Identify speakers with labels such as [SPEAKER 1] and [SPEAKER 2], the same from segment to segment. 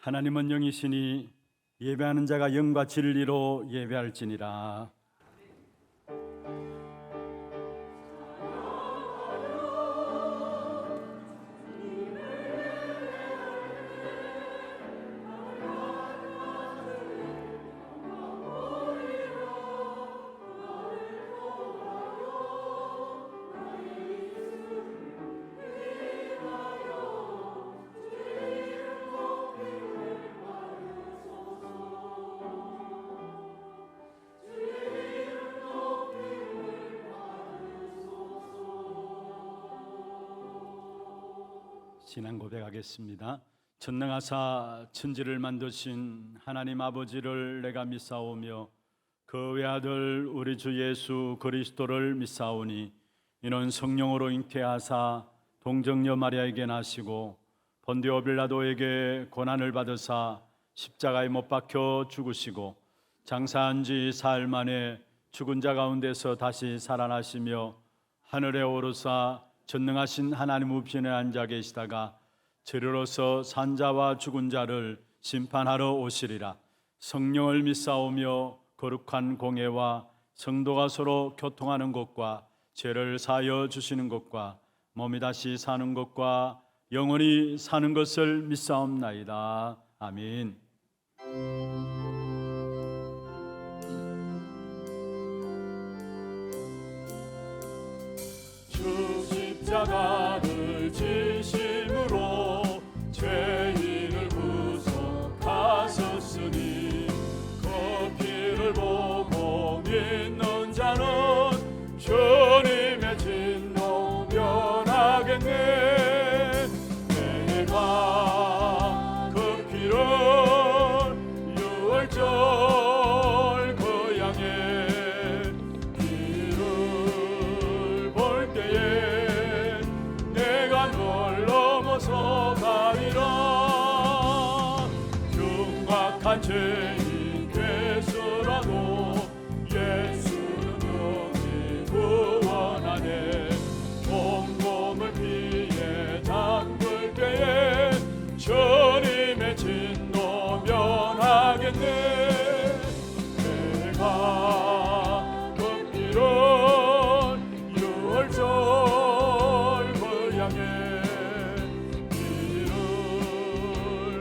[SPEAKER 1] 하나님은 영이시니 예배하는 자가 영과 진리로 예배할지니라. 신앙 고백하겠습니다. 전능하사 천지를 만드신 하나님 아버지를 내가 믿사오며 그 외아들 우리 주 예수 그리스도를 믿사오니 이는 성령으로 잉태하사 동정녀 마리아에게 나시고 본디오 빌라도에게 고난을 받으사 십자가에 못 박혀 죽으시고 장사한 지 사흘 만에 죽은 자 가운데서 다시 살아나시며 하늘에 오르사 전능하신 하나님 우편에 앉아 계시다가 저리로서 산자와 죽은 자를 심판하러 오시리라. 성령을 믿사오며 거룩한 공회와 성도가 서로 교통하는 것과 죄를 사하여 주시는 것과 몸이 다시 사는 것과 영원히 사는 것을 믿사옵나이다. 아멘.
[SPEAKER 2] 십자가를 지심으로 죄인을 구속하셨으니 그 피를 보고 믿는 자는 주님의 진노 면하겠네. 내가 그 피를 유월절 그 양의 피를 볼 때에 내가 널 넘어서 가리라. 흉악한 죄인 되서라도 예수는 영이 구원하네. 온몸을 피해 담글 때에 주님의 진노 면하겠네. 내가 그 피를 유월절 그 양의 피를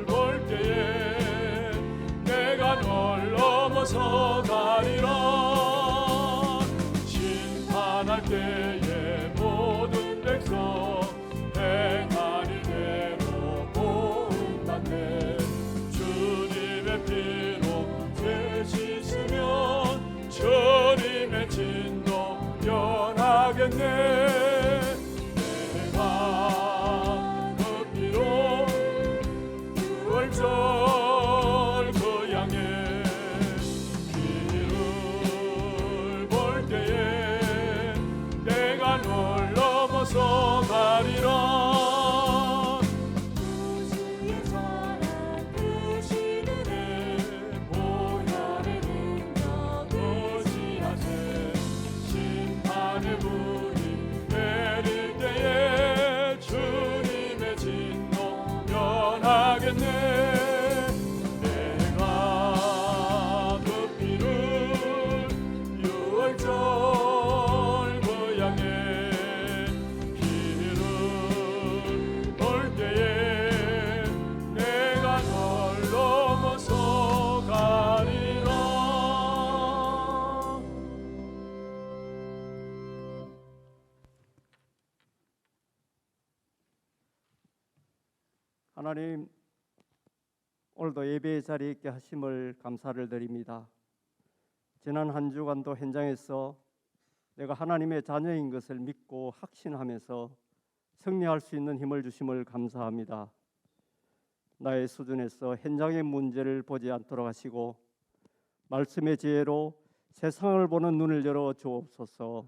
[SPEAKER 2] 볼 때에 내가 널 넘어서 가리라. 심판할 때에 모든 백성 행한 일대로 보응받네. 주님의 피로 죄 씻으면 주님의 진노 면하겠네. 내가 그 피로 유월절 그 양의 피를 볼 때에 내가 널 넘어서 가리라.
[SPEAKER 3] 주의 사랑 되시는
[SPEAKER 2] 보혈의 능력 의지하세. 심판의 불이 내릴 때에 주님의 진노 면하겠네. 내가 그 피를 유월절 그 양의 피를 볼 때에 내가 널 넘어서 가리라.
[SPEAKER 4] 하나님, 오늘도 예배의 자리에 있게 하심을 감사를 드립니다. 지난 한 주간도 현장에서 내가 하나님의 자녀인 것을 믿고 확신하면서 승리할 수 있는 힘을 주심을 감사합니다. 나의 수준에서 현장의 문제를 보지 않도록 하시고 말씀의 지혜로 세상을 보는 눈을 열어 주옵소서.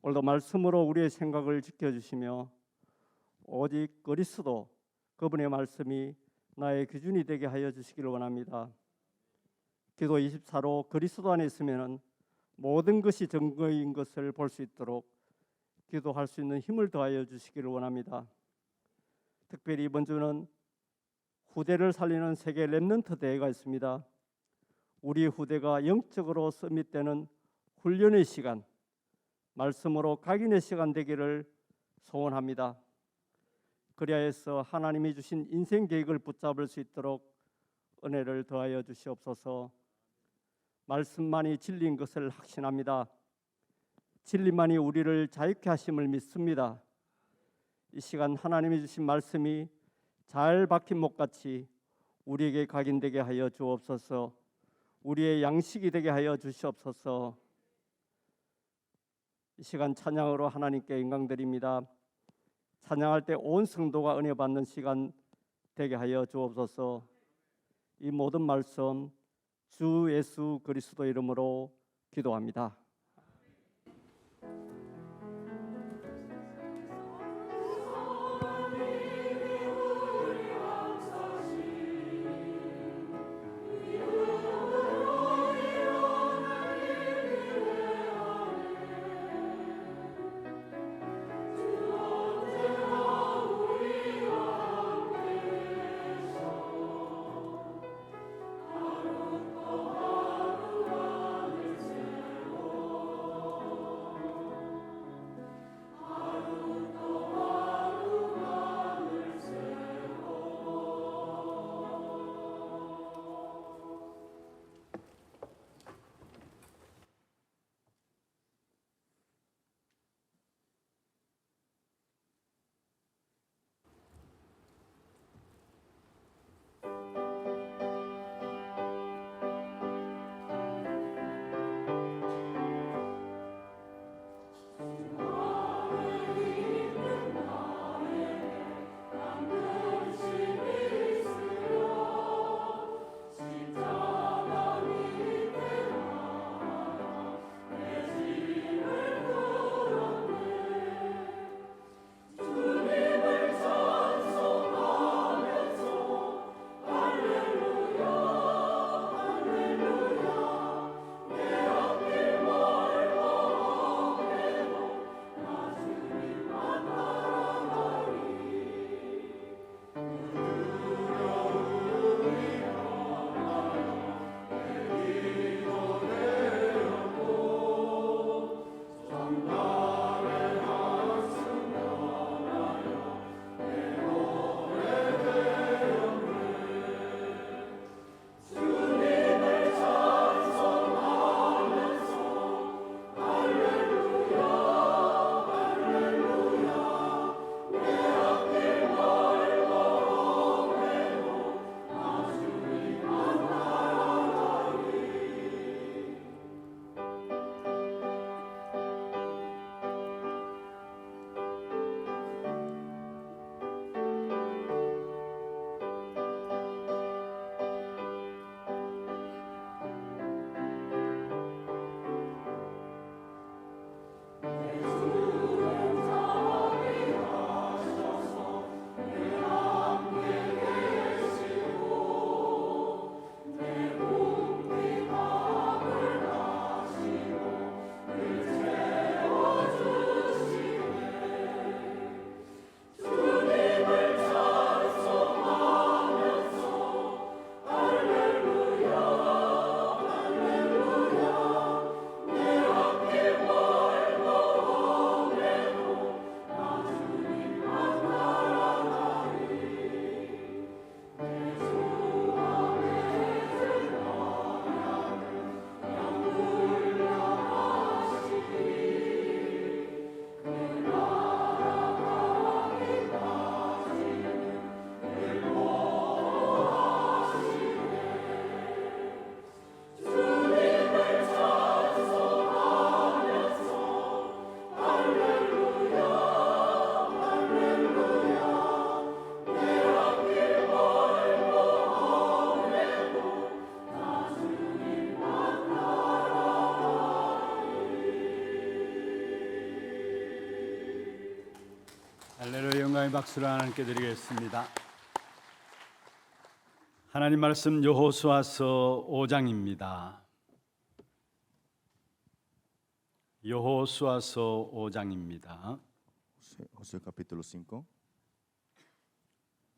[SPEAKER 4] 오늘도 말씀으로 우리의 생각을 지켜주시며 오직 그리스도 그분의 말씀이 나의 기준이 되게 하여 주시기를 원합니다. 기도 24로 그리스도 안에 있으면 모든 것이 증거인 것을 볼 수 있도록 기도할 수 있는 힘을 더하여 주시기를 원합니다. 특별히 이번 주는 후대를 살리는 세계 렘넌트 대회가 있습니다. 우리 후대가 영적으로 서밋되는 훈련의 시간, 말씀으로 각인의 시간 되기를 소원합니다. 그리하여서 하나님이 주신 인생 계획을 붙잡을 수 있도록 은혜를 더하여 주시옵소서. 말씀만이 진리인 것을 확신합니다. 진리만이 우리를 자유케 하심을 믿습니다. 이 시간 하나님이 주신 말씀이 잘 박힌 목같이 우리에게 각인되게 하여 주옵소서. 우리의 양식이 되게 하여 주시옵소서. 이 시간 찬양으로 하나님께 영광드립니다. 찬양할 때 온 성도가 은혜 받는 시간 되게 하여 주옵소서. 이 모든 말씀 주 예수 그리스도 이름으로 기도합니다.
[SPEAKER 1] 할렐루야. 영광의 박수를 하나님께 드리겠습니다. 하나님 말씀 여호수아서 5장입니다. 여호수아서 5장입니다.
[SPEAKER 3] Josué capítulo 5.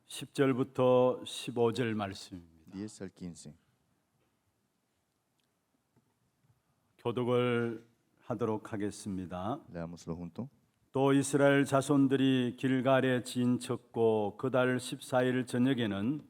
[SPEAKER 1] 10절부터 15절 말씀입니다.
[SPEAKER 3] 10 al 15.
[SPEAKER 1] 교독을 하도록 하겠습니다.
[SPEAKER 3] Leámoslo junto.
[SPEAKER 1] 또 이스라엘 자손들이 길갈에 진쳤고 그달 14일 저녁에는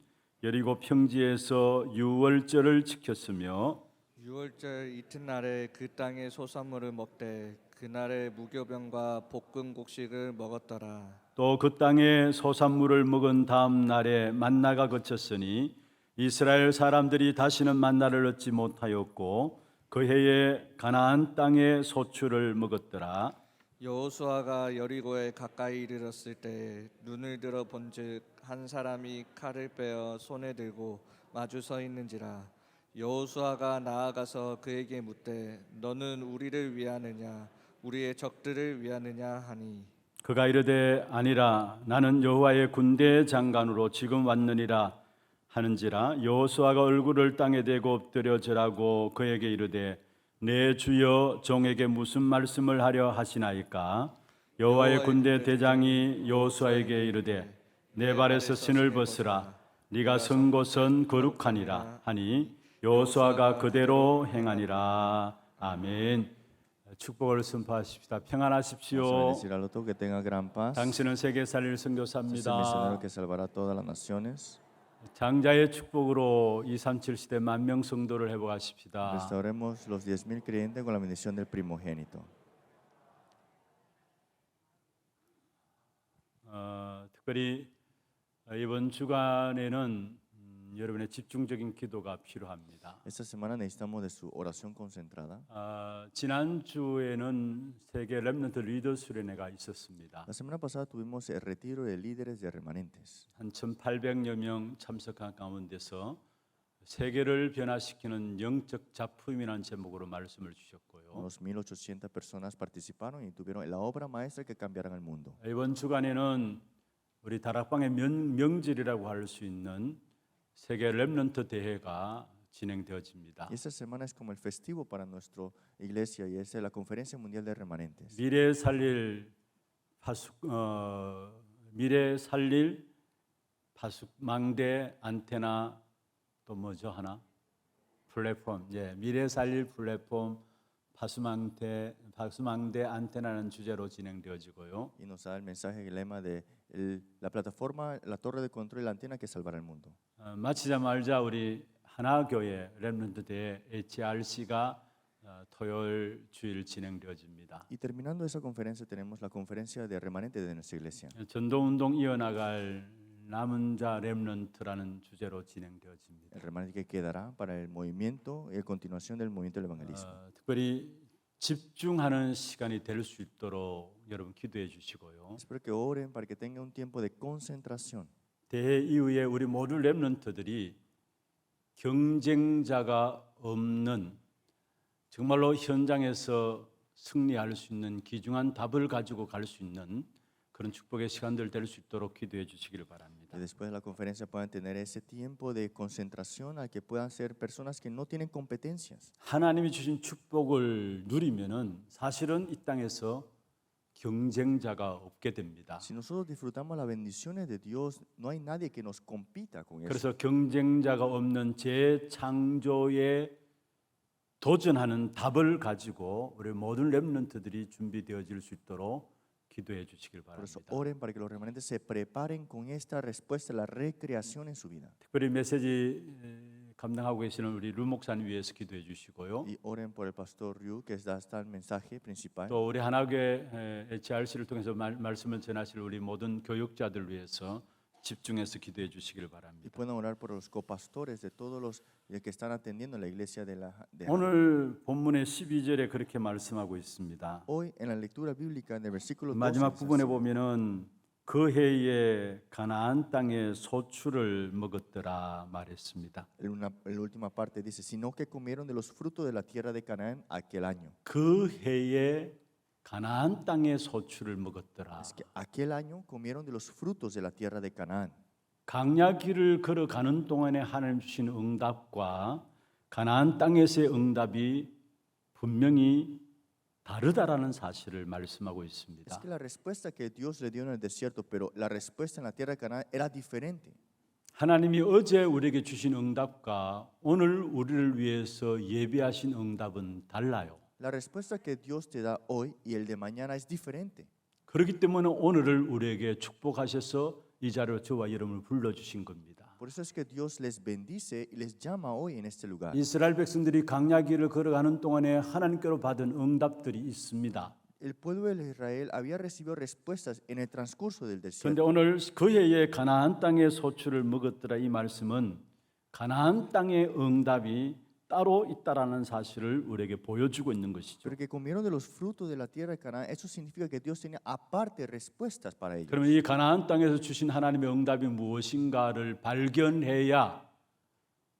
[SPEAKER 1] 여리고 평지에서 유월절을 지켰으며
[SPEAKER 5] 6월절 이튿날에 그 땅의 소산물을 먹되 그날에 무교병과 볶은 곡식을 먹었더라.
[SPEAKER 1] 또 그 땅에 소산물을 먹은 다음 날에 만나가 그쳤으니 이스라엘 사람들이 다시는 만나를 얻지 못하였고 그 해에 가나안 땅의 소출을 먹었더라.
[SPEAKER 5] 여호수아가 여리고에 가까이 이르렀을 때 눈을 들어 본즉 한 사람이 칼을 빼어 손에 들고 마주 서 있는지라. 여호수아가 나아가서 그에게 묻되 너는 우리를 위하느냐 우리의 적들을 위하느냐 하니
[SPEAKER 1] 그가 이르되 아니라 나는 여호와의 군대 장관으로 지금 왔느니라 하는지라. 여호수아가 얼굴을 땅에 대고 엎드려 절하고 그에게 이르되 내 주여 종에게 무슨 말씀을 하려 하시나이까. 여호와의 군대 대장이 여호수아에게 이르되 내 발에서 신을 벗으라 네가 선 곳은 거룩하니라 하니 여호수아가 그대로 행하니라. 아멘. 축복을 선포하십시다.
[SPEAKER 3] Vamos a
[SPEAKER 1] 평안하십시오.
[SPEAKER 3] bendecir al otro, que tenga gran paz.
[SPEAKER 1] 당신은 세계 살릴
[SPEAKER 3] Es el misionero
[SPEAKER 1] 선교사입니다.
[SPEAKER 3] que salvará a todas las naciones.
[SPEAKER 1] 장자의 축복으로 237 시대 만명 성도를 회복하십시다.
[SPEAKER 3] Restauremos los 10,000 creyentes con la bendición del primogénito.
[SPEAKER 1] 특별히 이번 주간에는 여러분의 집중적인 기도가 필요합니다.
[SPEAKER 3] Esta semana necesitamos de su oración concentrada.
[SPEAKER 1] 지난 주에는 세계 렘넌트 리더 수련회가 있었습니다.
[SPEAKER 3] La semana pasada tuvimos el retiro de líderes de remanentes.
[SPEAKER 1] 한 1,800여 명 참석한 가운데서 세계를 변화시키는 영적 작품이라는 제목으로 말씀을 주셨고요.
[SPEAKER 3] Unos 1,800 personas participaron y tuvieron la obra maestra que cambiará el mundo.
[SPEAKER 1] 이번 주간에는 우리 다락방의 명절이라고 할 수 있는 세계 렘넌트 대회가 진행되어집니다.
[SPEAKER 3] Y esta semana es como el festivo para nuestra iglesia y es la Conferencia Mundial de Remanentes.
[SPEAKER 1] 미래 살릴 파수망대 안테나 또 뭐죠 하나 플랫폼 미래 살릴 플랫폼 파수망대 안테나는 주제로 진행되어지고요.
[SPEAKER 3] Y nos da el mensaje, el lema de la plataforma, la torre de control y la antena que salvará el mundo.
[SPEAKER 1] 마치자 말자 우리 하나교회 렘넌트 대회 HRC가 토요일 주일 진행되어집니다.
[SPEAKER 3] Y terminando esa conferencia tenemos la conferencia de remanentes de nuestra iglesia.
[SPEAKER 1] 전도운동 이어나갈 남은 자 렘넌트라는 주제로 진행되어집니다.
[SPEAKER 3] El remanente que quedará para el movimiento y la continuación del movimiento del evangelismo.
[SPEAKER 1] 특별히 집중하는 시간이 될 수 있도록 여러분 기도해 주시고요.
[SPEAKER 3] Espero que oren para que tenga un tiempo de concentración.
[SPEAKER 1] 대회 이후에 우리 모두 렘넌트들이 경쟁자가 없는 정말로 현장에서 승리할 수 있는 귀중한 답을 가지고 갈 수 있는 그런 축복의 시간들 될 수 있도록 기도해 주시기를 바랍니다.
[SPEAKER 3] Que después de la conferencia puedan tener ese tiempo de concentración al que puedan ser personas que no tienen competencias.
[SPEAKER 1] 하나님이 주신 축복을 누리면은 사실은 이 땅에서 경쟁자가 없게 됩니다.
[SPEAKER 3] Si nosotros disfrutamos las bendiciones de Dios, no hay nadie que nos compita con eso.
[SPEAKER 1] 그래서 경쟁자가 없는 재창조에 도전하는 답을 가지고 우리 모든 렘넌트들이 준비되어질 수 있도록 기도해 주시길
[SPEAKER 3] Por eso
[SPEAKER 1] 바랍니다.
[SPEAKER 3] oren para que los remanentes se preparen con esta respuesta a la recreación en su vida.
[SPEAKER 1] 특별히 메시지 감당하고 계시는 우리 루 목사님 위해서 기도해 주시고요.
[SPEAKER 3] Y oren por el pastor Ryu, que da hasta el mensaje principal.
[SPEAKER 1] 또 우리 하나교회 HRC를 통해서 말씀을 전하실 우리 모든 교육자들 위해서 집중해서 기도해 주시길
[SPEAKER 3] Y
[SPEAKER 1] 바랍니다.
[SPEAKER 3] pueden orar por los copastores de todos los que están atendiendo la iglesia de
[SPEAKER 1] 오늘 본문의 12절에 그렇게 말씀하고 있습니다.
[SPEAKER 3] Hoy en la lectura bíblica en el versículo 12
[SPEAKER 1] 마지막
[SPEAKER 3] dice
[SPEAKER 1] 부분에
[SPEAKER 3] así,
[SPEAKER 1] 보면은 그 해에 가나안 땅의 소출을 먹었더라 말했습니다.
[SPEAKER 3] en la última parte dice, sino que comieron de los frutos de la tierra de Canaán aquel año.
[SPEAKER 1] 그 해에 가나안 땅의 소출을 먹었더라.
[SPEAKER 3] Es que aquel año comieron de los frutos de la tierra de Canaán.
[SPEAKER 1] 강야 길을 걸어가는 동안에 하나님 주신 응답과 가나안 땅에서의 응답이 분명히 다르다라는 사실을 말씀하고 있습니다.
[SPEAKER 3] Es que la respuesta que Dios le dio en el desierto, pero la respuesta en la tierra de Canaán era diferente.
[SPEAKER 1] 하나님이 어제 우리에게 주신 응답과 오늘 우리를 위해서 예비하신 응답은 달라요.
[SPEAKER 3] La respuesta que Dios te da hoy y el de mañana es diferente.
[SPEAKER 1] 그렇기 때문에 오늘을 우리에게 축복하셔서 이 자리로 저와 여러분을 불러주신 겁니다.
[SPEAKER 3] Por eso es que Dios les bendice y les llama hoy en este lugar.
[SPEAKER 1] 이스라엘 백성들이 광야 길을 걸어가는 동안에 하나님께로 받은 응답들이 있습니다.
[SPEAKER 3] El pueblo de Israel había recibido respuestas en el transcurso del
[SPEAKER 1] 그런데
[SPEAKER 3] desierto.
[SPEAKER 1] 오늘 그 해에 가나안 땅의 소출을 먹었더라 이 말씀은 가나안 땅의 응답이 따로 있다라는 사실을 우리에게 보여주고 있는 것이죠.
[SPEAKER 3] Pero que comieron de los frutos de la tierra de Canaán, eso significa que Dios tenía aparte respuestas para ellos.
[SPEAKER 1] 그러면 이 가나안 땅에서 주신 하나님의 응답이 무엇인가를 발견해야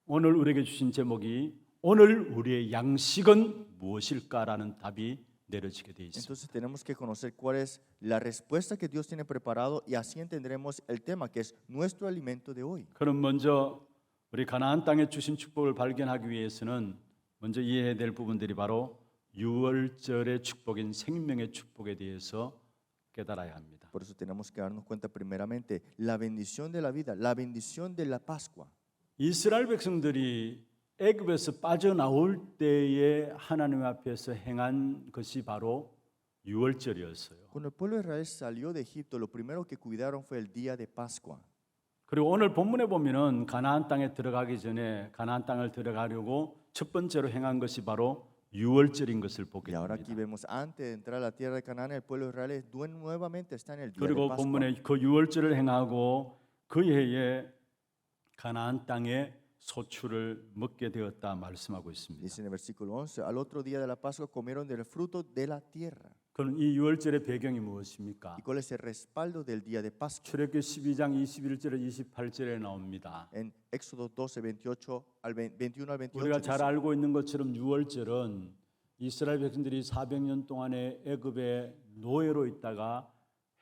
[SPEAKER 1] 오늘 우리에게 주신 제목이 오늘 우리의 양식은 무엇일까라는 답이 내려지게 돼 있습니다.
[SPEAKER 3] Entonces tenemos que conocer cuál es la respuesta que Dios tiene preparado y así entenderemos el tema que es nuestro alimento de hoy.
[SPEAKER 1] 그럼 먼저 우리 가나안 땅에 주신 축복을 발견하기 위해서는 먼저 이해해야 될 부분들이 바로 유월절의 축복인 생명의 축복에 대해서 깨달아야 합니다.
[SPEAKER 3] Por eso tenemos que darnos cuenta primeramente la bendición de la vida, la bendición de la Pascua.
[SPEAKER 1] 이스라엘 백성들이 애굽에서 빠져나올 때에 하나님 앞에서 행한 것이 바로 유월절이었어요.
[SPEAKER 3] Cuando el pueblo de Israel salió de Egipto, lo primero que cuidaron fue el día de Pascua.
[SPEAKER 1] 그리고 오늘 본문에 보면은 가나안 땅에 들어가기 전에 가나안 땅을 들어가려고 첫 번째로 행한 것이 바로 유월절인 것을 보게
[SPEAKER 3] Y ahora aquí
[SPEAKER 1] 됩니다.
[SPEAKER 3] vemos, antes de entrar a la tierra de Canaán, el pueblo de Israel nuevamente está en el día de
[SPEAKER 1] 그리고
[SPEAKER 3] Pascua.
[SPEAKER 1] 본문에 그 유월절을 행하고 그 해에 가나안 땅에 소출을 먹게 되었다 말씀하고 있습니다.
[SPEAKER 3] Dice en el versículo 11, al otro día de la Pascua comieron del fruto de la tierra.
[SPEAKER 1] 그럼 이 유월절의 배경이 무엇입니까?
[SPEAKER 3] ¿Y cuál es el respaldo del día de Pascua?
[SPEAKER 1] 출애굽기 12장 21절에 28절에 나옵니다.
[SPEAKER 3] En Éxodo 12, 28 al 21 al 28.
[SPEAKER 1] 우리가 잘
[SPEAKER 3] dice,
[SPEAKER 1] 알고 있는 것처럼 유월절은 이스라엘 백성들이 400년 동안에 애굽의 노예로 있다가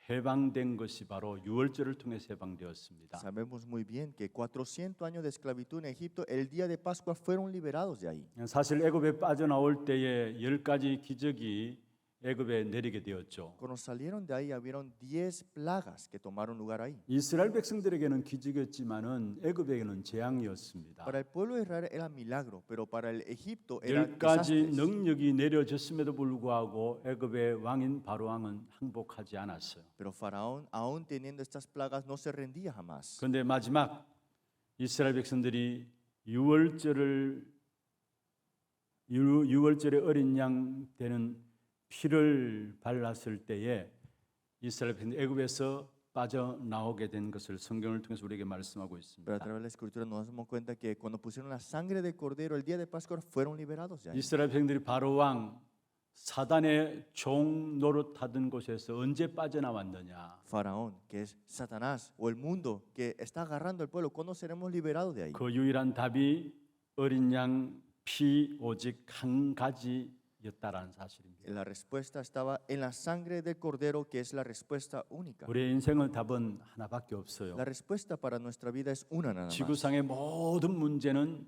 [SPEAKER 1] 해방된 것이 바로 유월절을 통해서 해방되었습니다.
[SPEAKER 3] Sabemos muy bien que 400 años de esclavitud en Egipto, el día de Pascua fueron liberados de ahí.
[SPEAKER 1] 사실 애굽에 빠져나올 때에 10가지 기적이 애굽에 내리게 되었죠.
[SPEAKER 3] Cuando salieron de ahí, habieron 10 plagas que tomaron lugar ahí.
[SPEAKER 1] 이스라엘 백성들에게는 기적이었지만은 애굽에게는 재앙이었습니다.
[SPEAKER 3] Para el pueblo de Israel era milagro, pero para el Egipto era
[SPEAKER 1] 10가지
[SPEAKER 3] desastres.
[SPEAKER 1] 능력이 내려졌음에도 불구하고 애굽의 왕인 바로왕은 항복하지 않았어요.
[SPEAKER 3] Pero Faraón, aún teniendo estas plagas, no se rendía jamás.
[SPEAKER 1] 그런데 마지막 이스라엘 백성들이 유월절의 어린 양 되는 피를 발랐을 때에 이스라엘 백성들이 애굽에서 빠져나오게 된 것을 성경을 통해서 우리에게 말씀하고
[SPEAKER 3] Pero a
[SPEAKER 1] 있습니다.
[SPEAKER 3] través de la escritura nos damos cuenta que cuando pusieron la sangre del cordero el día de Pascua fueron liberados de ahí.
[SPEAKER 1] 이스라엘 백성들이 바로왕 사단의 종 노릇하던 곳에서 언제 빠져나왔느냐?
[SPEAKER 3] Faraón, que es Satanás, o el mundo que está agarrando al pueblo, ¿cuándo seremos liberados de ahí?
[SPEAKER 1] 그 유일한 답이 어린 양 피 오직 한 가지였다라는 사실입니다.
[SPEAKER 3] La respuesta estaba en la sangre del cordero, que es la respuesta única.
[SPEAKER 1] 우리의 인생의 답은 하나밖에 없어요.
[SPEAKER 3] La respuesta para nuestra vida es una nada más.
[SPEAKER 1] 지구상의 모든 문제는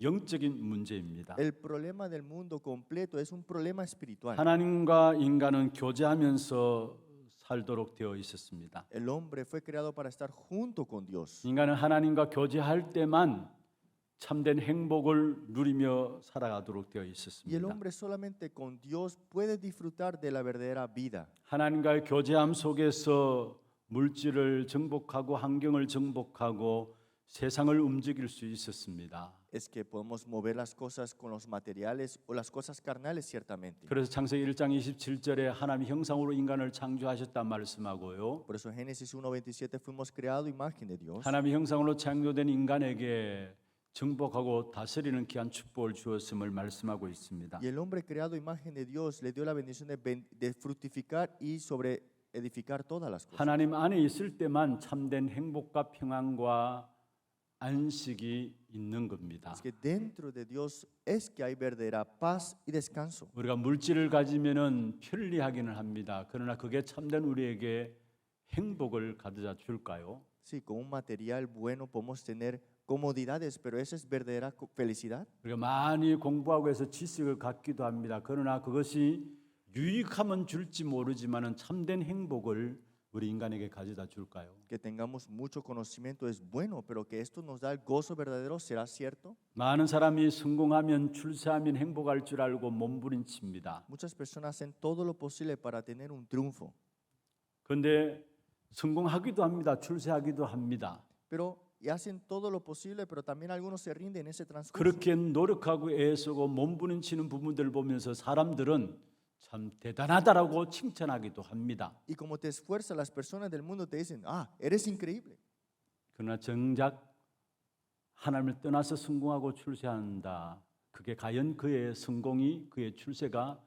[SPEAKER 1] 영적인 문제입니다.
[SPEAKER 3] El problema del mundo completo es un problema espiritual.
[SPEAKER 1] 하나님과 인간은 교제하면서 살도록 되어 있었습니다.
[SPEAKER 3] El hombre fue creado para estar junto con Dios.
[SPEAKER 1] 인간은 하나님과 교제할 때만 참된 행복을 누리며 살아가도록 되어
[SPEAKER 3] Y el
[SPEAKER 1] 있었습니다.
[SPEAKER 3] hombre solamente con Dios puede disfrutar de la verdadera vida.
[SPEAKER 1] 하나님과의 교제함 속에서 물질을 정복하고 환경을 정복하고 세상을 움직일 수 있었습니다.
[SPEAKER 3] Es que podemos mover las cosas con los materiales o las cosas carnales ciertamente.
[SPEAKER 1] 그래서 창세기 1장 27절에 하나님 형상으로 인간을 창조하셨다 말씀하고요.
[SPEAKER 3] Por eso en Génesis 1:27 fuimos creados imagen de Dios.
[SPEAKER 1] 하나님 형상으로 창조된 인간에게 정복하고 다스리는 귀한 축복을 주었음을 말씀하고 있습니다.
[SPEAKER 3] Y el hombre creado imagen de Dios le dio la bendición de fructificar y sobre edificar todas las cosas.
[SPEAKER 1] 하나님 안에 있을 때만 참된 행복과 평안과 안식이 있는 겁니다.
[SPEAKER 3] Es que dentro de Dios es que hay verdadera paz y descanso.
[SPEAKER 1] 우리가 물질을 가지면은 편리하기는 합니다. 그러나 그게 참된 우리에게 행복을 가져다 줄까요?
[SPEAKER 3] Sí, con un material bueno podemos tener comodidades, pero esa es verdadera felicidad.
[SPEAKER 1] 우리가 많이 공부하고 해서 지식을 갖기도 합니다. 그러나 그것이 유익하면 줄지 모르지만은 참된 행복을 우리 인간에게 가져다 줄까요?
[SPEAKER 3] Que tengamos mucho conocimiento es bueno, pero que esto nos da el gozo verdadero, ¿será cierto?
[SPEAKER 1] 많은 사람이 성공하면 출세하면 행복할 줄 알고 몸부림칩니다.
[SPEAKER 3] Muchas personas hacen todo lo posible para tener un triunfo,
[SPEAKER 1] 그런데 성공하기도 합니다. 출세하기도 합니다.
[SPEAKER 3] pero y hacen todo lo posible, pero también algunos se rinden en ese transcurso.
[SPEAKER 1] 그렇게 노력하고 애쓰고 몸부림치는 부분들을 보면서 사람들은 참 대단하다라고 칭찬하기도 합니다.
[SPEAKER 3] Y como te esfuerzas, las personas del mundo te dicen, eres increíble.
[SPEAKER 1] 그러나 정작 하나님을 떠나서 성공하고 출세한다. 그게 과연 그의 성공이 그의 출세가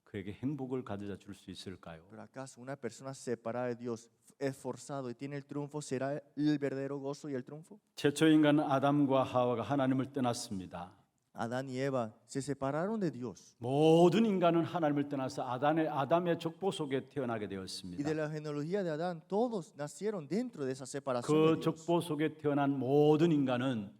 [SPEAKER 1] 그에게 행복을 가져다 줄 수 있을까요?
[SPEAKER 3] Pero acaso una persona separada de Dios, esforzado y tiene el triunfo, ¿será el verdadero gozo y el triunfo?
[SPEAKER 1] 최초 인간 아담과 하와가 하나님을 떠났습니다.
[SPEAKER 3] Adán y Eva se separaron de Dios
[SPEAKER 1] 모든 인간은 하나님을 떠나서 아담의 족보 속에 태어나게
[SPEAKER 3] y de
[SPEAKER 1] 되었습니다.
[SPEAKER 3] la genealogía de Adán todos nacieron dentro de esa separación
[SPEAKER 1] 그
[SPEAKER 3] de Dios.
[SPEAKER 1] 족보 속에 태어난 모든 인간은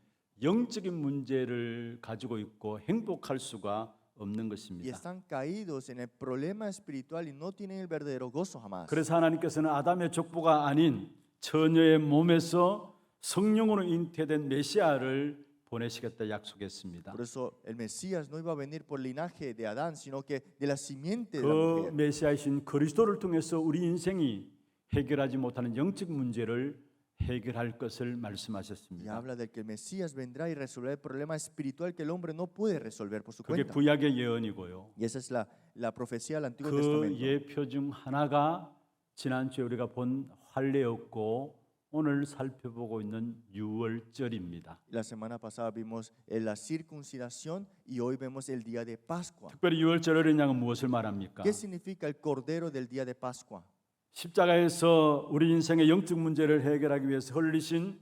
[SPEAKER 1] 영적인 문제를 가지고 있고 행복할 수가 없는
[SPEAKER 3] Y
[SPEAKER 1] 것입니다.
[SPEAKER 3] están caídos en el problema espiritual y no tienen el verdadero gozo jamás.
[SPEAKER 1] 그래서 하나님께서는 아담의 족보가 아닌 처녀의 몸에서 성령으로 잉태된 메시아를 보내시겠다 약속했습니다.
[SPEAKER 3] Por eso el Mesías no iba a venir por linaje de Adán, sino que de la simiente de la
[SPEAKER 1] 그
[SPEAKER 3] mujer.
[SPEAKER 1] 메시아이신 그리스도를 통해서 우리 인생이 해결하지 못하는 영적 문제를 해결할 것을
[SPEAKER 3] Y
[SPEAKER 1] 말씀하셨습니다.
[SPEAKER 3] habla de que el Mesías vendrá y resolverá el problema espiritual que el hombre no puede resolver por su
[SPEAKER 1] 그게
[SPEAKER 3] cuenta.
[SPEAKER 1] 구약의 예언이고요.
[SPEAKER 3] Y esa es la profecía del Antiguo
[SPEAKER 1] 그
[SPEAKER 3] Testamento.
[SPEAKER 1] 예표 중 하나가 지난주에 우리가 본 할례였고 오늘 살펴보고 있는 유월절입니다.
[SPEAKER 3] La semana pasada vimos la circuncisión y hoy vemos el día de Pascua.
[SPEAKER 1] 특별히 유월절 어린 양은 무엇을 말합니까?
[SPEAKER 3] ¿Qué significa el cordero del día de Pascua?
[SPEAKER 1] 십자가에서 우리 인생의 영적 문제를 해결하기 위해서 흘리신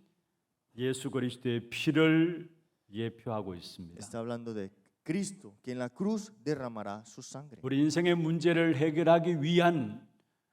[SPEAKER 1] 예수 그리스도의 피를 예표하고 있습니다.
[SPEAKER 3] Está hablando de Cristo, que en la cruz derramará su sangre.
[SPEAKER 1] 우리 인생의 문제를 해결하기 위한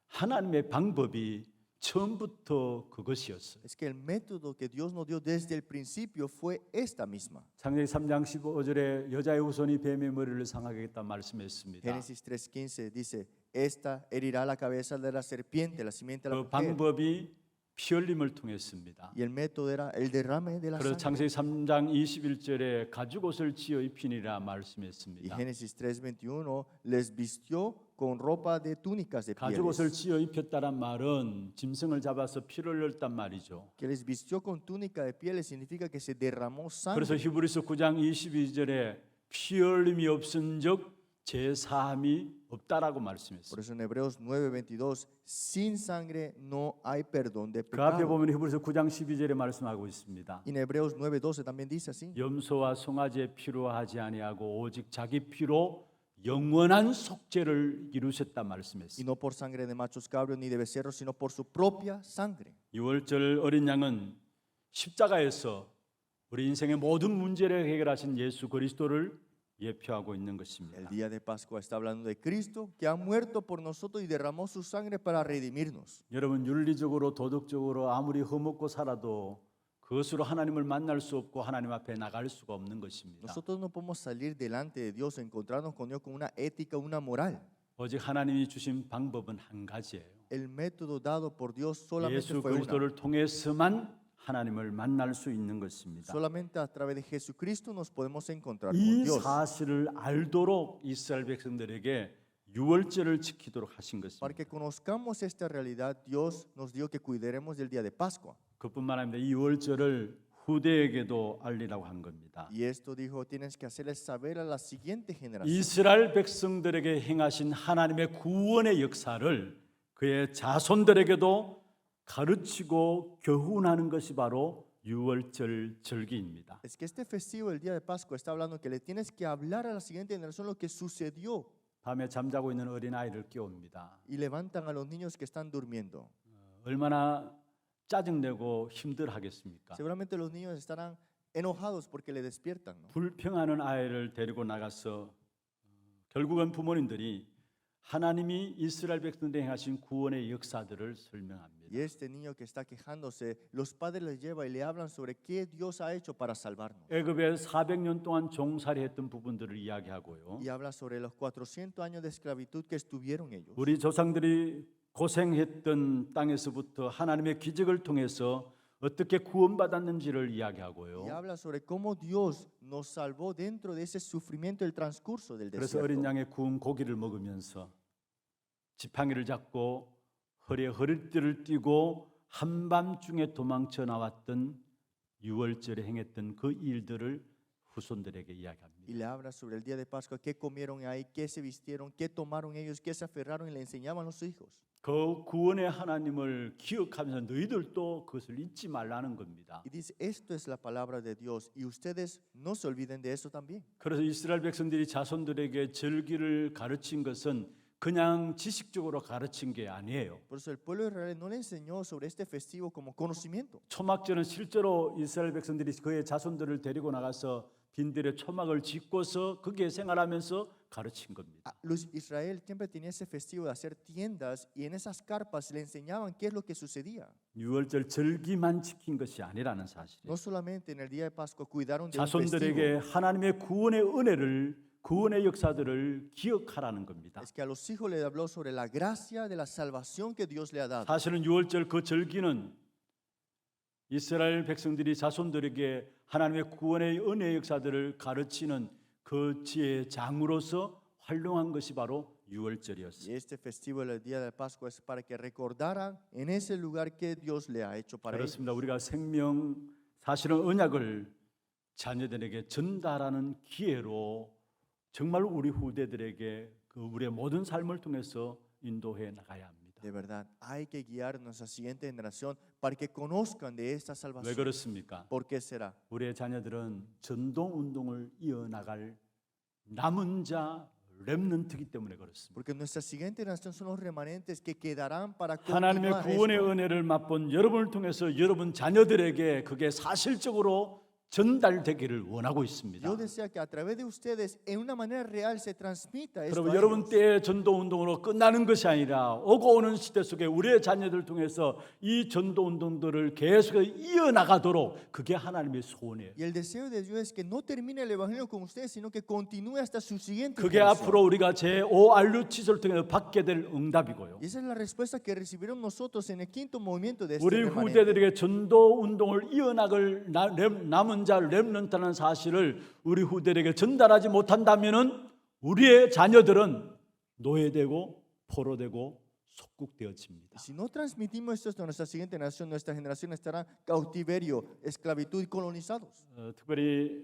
[SPEAKER 1] 하나님의 방법이 처음부터 그것이었어요.
[SPEAKER 3] Es que el método que Dios nos dio desde el principio fue esta misma.
[SPEAKER 1] 창세기 3장 15절에 여자의 후손이 뱀의 머리를 상하겠다 말씀했습니다.
[SPEAKER 3] Génesis 3:15 dice, esta herirá la cabeza de la serpiente, la simiente de la
[SPEAKER 1] 그
[SPEAKER 3] mujer.
[SPEAKER 1] 방법이 피 흘림을 통했습니다.
[SPEAKER 3] Y el método era el derrame de la
[SPEAKER 1] 그래서
[SPEAKER 3] sangre.
[SPEAKER 1] 창세기 3장 21절에 가죽옷을 지어 입히니라
[SPEAKER 3] Y
[SPEAKER 1] 말씀했습니다.
[SPEAKER 3] Génesis 3:21 les vistió con ropa de túnicas de
[SPEAKER 1] 가죽옷을
[SPEAKER 3] pieles.
[SPEAKER 1] 지어 입혔다란 말은 짐승을 잡아서 피를 흘렸단 말이죠.
[SPEAKER 3] Que les vistió con túnica de pieles significa que se derramó
[SPEAKER 1] 그래서
[SPEAKER 3] sangre.
[SPEAKER 1] 히브리서 9장 22절에 피 흘림이 없은즉 제 사함이 없다라고
[SPEAKER 3] Por
[SPEAKER 1] 말씀했어요.
[SPEAKER 3] eso en Hebreos 9:22, sin sangre no hay perdón de
[SPEAKER 1] 그 앞에
[SPEAKER 3] pecado.
[SPEAKER 1] 보면 히브리서 9장 12절에 말씀하고 있습니다.
[SPEAKER 3] En Hebreos 9:12 también dice así.
[SPEAKER 1] 염소와 송아지의 피로 하지 아니하고 오직 자기 피로 영원한 속죄를 이루셨다
[SPEAKER 3] Y
[SPEAKER 1] 말씀했어요.
[SPEAKER 3] no por sangre de machos cabros ni de becerros, sino por su propia sangre.
[SPEAKER 1] 유월절 어린 양은 십자가에서 우리 인생의 모든 문제를 해결하신 예수 그리스도를 예표하고 있는
[SPEAKER 3] El
[SPEAKER 1] 것입니다.
[SPEAKER 3] día de Pascua está hablando de Cristo que ha muerto por nosotros y derramó su sangre para redimirnos.
[SPEAKER 1] 여러분 윤리적으로 도덕적으로 아무리 허먹고 살아도 그것으로 하나님을 만날 수 없고 하나님 앞에 나갈 수가 없는 것입니다.
[SPEAKER 3] Nosotros no podemos salir delante de Dios, encontrarnos con Dios con una ética, una moral.
[SPEAKER 1] 오직 하나님이 주신 방법은 한 가지예요.
[SPEAKER 3] El método dado por Dios solamente
[SPEAKER 1] 예수
[SPEAKER 3] fue una.
[SPEAKER 1] 그리스도를 통해서만 하나님을 만날 수 있는 것입니다.
[SPEAKER 3] Solamente a través de Jesucristo nos podemos encontrar con
[SPEAKER 1] 이
[SPEAKER 3] Dios.
[SPEAKER 1] 사실을 알도록 이스라엘 백성들에게 유월절을 지키도록 하신
[SPEAKER 3] Para
[SPEAKER 1] 것입니다.
[SPEAKER 3] que conozcamos esta realidad, Dios nos dio que cuidaremos del día de Pascua.
[SPEAKER 1] 그뿐만 아니라 이 유월절을 후대에게도 알리라고 한 겁니다.
[SPEAKER 3] Y esto dijo, tienes que hacerles saber a la siguiente generación.
[SPEAKER 1] 이스라엘 백성들에게 행하신 하나님의 구원의 역사를 그의 자손들에게도 가르치고 교훈하는 것이 바로 유월절 절기입니다.
[SPEAKER 3] Es que este festivo, el día de Pascua, está hablando que le tienes que hablar a la siguiente generación lo que sucedió.
[SPEAKER 1] 밤에 잠자고 있는 어린아이를 깨웁니다.
[SPEAKER 3] Y levantan a los niños que están durmiendo.
[SPEAKER 1] 얼마나 짜증내고 힘들하겠습니까?
[SPEAKER 3] Seguramente los niños estarán enojados porque le despiertan, ¿no?
[SPEAKER 1] 불평하는 아이를 데리고 나가서 결국은 부모님들이 하나님이 이스라엘 백성들에게 행하신 구원의 역사들을 설명합니다. 있습니다.
[SPEAKER 3] Y este niño que está quejándose, los padres le llevan y le hablan sobre qué Dios ha hecho para salvarnos.
[SPEAKER 1] 애굽에 400년 동안 종살이했던 부분들을 이야기하고요.
[SPEAKER 3] Y habla sobre los 400 años de esclavitud que estuvieron ellos.
[SPEAKER 1] 우리 조상들이 고생했던 땅에서부터 하나님의 기적을 통해서 어떻게 구원받았는지를 이야기하고요.
[SPEAKER 3] Y habla sobre cómo Dios nos salvó dentro de ese sufrimiento del transcurso del
[SPEAKER 1] 그래서 어린
[SPEAKER 3] desierto.
[SPEAKER 1] 양의 구운 고기를 먹으면서 지팡이를 잡고 허리에 허리띠를 띠고 한밤중에 도망쳐 나왔던 유월절에 행했던 그 일들을 후손들에게 이야기합니다.
[SPEAKER 3] Y le habla sobre el día de Pascua, qué comieron ahí, qué se vistieron, qué tomaron ellos, qué se aferraron y le enseñaban a los hijos.
[SPEAKER 1] 그 구원의 하나님을 기억하면서 너희들도 그것을 잊지 말라는 겁니다.
[SPEAKER 3] Y dice, esto es la palabra de Dios y ustedes no se olviden de eso también.
[SPEAKER 1] 그래서 이스라엘 백성들이 자손들에게 절기를 가르친 것은 그냥 지식적으로 가르친 게 아니에요.
[SPEAKER 3] Por eso el pueblo de Israel no le enseñó sobre este festivo como conocimiento.
[SPEAKER 1] 초막절은 실제로 이스라엘 백성들이 그의 자손들을 데리고 나가서 빈들에 초막을 짓고서 거기에 생활하면서 가르친 겁니다.
[SPEAKER 3] Israel siempre tenía ese festivo de hacer tiendas y en esas carpas le enseñaban qué es lo que sucedía.
[SPEAKER 1] 유월절 절기만 지킨 것이 아니라는 사실이에요.
[SPEAKER 3] No solamente en el día de Pascua cuidaron de un festivo,
[SPEAKER 1] 자손들에게 하나님의 구원의 은혜를 구원의 역사들을 기억하라는 겁니다.
[SPEAKER 3] es que a los hijos le habló sobre la gracia de la salvación que Dios le ha dado.
[SPEAKER 1] 사실은 유월절 그 절기는 이스라엘 백성들이 자손들에게 하나님의 구원의 은혜의 역사들을 가르치는 그 지혜의 장으로서 활용한 것이 바로 유월절이었어요.
[SPEAKER 3] Y este festivo del día de Pascua es para que recordaran en ese lugar que Dios le ha hecho para ellos.
[SPEAKER 1] 그렇습니다. 우리가 생명 사실은 언약을 자녀들에게 전달하는 기회로 정말 우리 후대들에게 그 우리의 모든 삶을 통해서 인도해 나가야 합니다.
[SPEAKER 3] De verdad, hay que guiar a nuestra siguiente generación para que conozcan de esta
[SPEAKER 1] 왜
[SPEAKER 3] salvación.
[SPEAKER 1] 그렇습니까?
[SPEAKER 3] ¿Por qué será?
[SPEAKER 1] 우리의 자녀들은 전동 운동을 이어나갈 남은 자 렘넌트이기 때문에 그렇습니다.
[SPEAKER 3] Porque nuestra siguiente generación son los remanentes que quedarán para
[SPEAKER 1] 하나님의
[SPEAKER 3] continuar
[SPEAKER 1] 구원의
[SPEAKER 3] esto.
[SPEAKER 1] 은혜를 맛본 여러분을 통해서 여러분 자녀들에게 그게 사실적으로 전달되기를 원하고 있습니다.
[SPEAKER 3] Dios desea que a través de ustedes en una manera real se transmita esto
[SPEAKER 1] 여러분,
[SPEAKER 3] a
[SPEAKER 1] 여러분
[SPEAKER 3] ellos.
[SPEAKER 1] 때의 전도 운동으로 끝나는 것이 아니라 오고 오는 시대 속에 우리의 자녀들을 통해서 이 전도 운동들을 계속 이어나가도록 그게 하나님의 소원이에요.
[SPEAKER 3] Y el deseo de Dios es que no termine el evangelio con ustedes, sino que continúe hasta su siguiente
[SPEAKER 1] 그게
[SPEAKER 3] generación.
[SPEAKER 1] 앞으로 우리가 제5RU치소를 통해서 받게 될 응답이고요.
[SPEAKER 3] Y esa es la respuesta que recibieron nosotros en el quinto movimiento de este
[SPEAKER 1] 우리
[SPEAKER 3] remanente.
[SPEAKER 1] 후대들에게 전도 운동을 이어나갈 남은 자 렘넌트라는 사실을 우리 후대들에게 전달하지 못한다면은 우리의 자녀들은 노예되고 포로되고 속국되어집니다.
[SPEAKER 3] Y si no transmitimos esto a nuestra siguiente generación estará en cautiverio, esclavitud y colonizados.
[SPEAKER 1] 특별히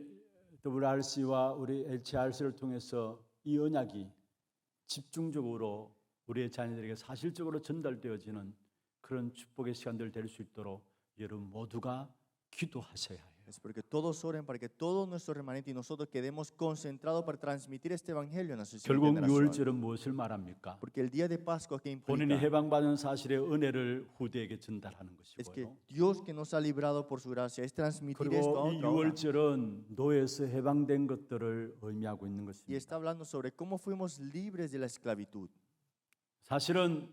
[SPEAKER 1] WRC와 우리 HRC를 통해서 이 언약이 집중적으로 우리의 자녀들에게 사실적으로 전달되어지는 그런 축복의 시간들 될 수 있도록 여러분 모두가 기도하셔야 해요.
[SPEAKER 3] Es porque todos oren para que todos nuestros remanentes y nosotros quedemos concentrados para transmitir este evangelio a nuestra siguiente
[SPEAKER 1] 결국
[SPEAKER 3] generación.
[SPEAKER 1] 유월절은 무엇을 말합니까?
[SPEAKER 3] Porque el día de Pascua que
[SPEAKER 1] 본인이
[SPEAKER 3] implica
[SPEAKER 1] 해방받은 사실의 은혜를 후대에게 전달하는
[SPEAKER 3] es que
[SPEAKER 1] 것이고요.
[SPEAKER 3] Dios que nos ha librado por su gracia es transmitir esto a
[SPEAKER 1] 그리고 이
[SPEAKER 3] otra hora.
[SPEAKER 1] 유월절은 노예에서 해방된 것들을 의미하고 있는
[SPEAKER 3] Y
[SPEAKER 1] 것입니다.
[SPEAKER 3] está hablando sobre cómo fuimos libres de la esclavitud.
[SPEAKER 1] 사실은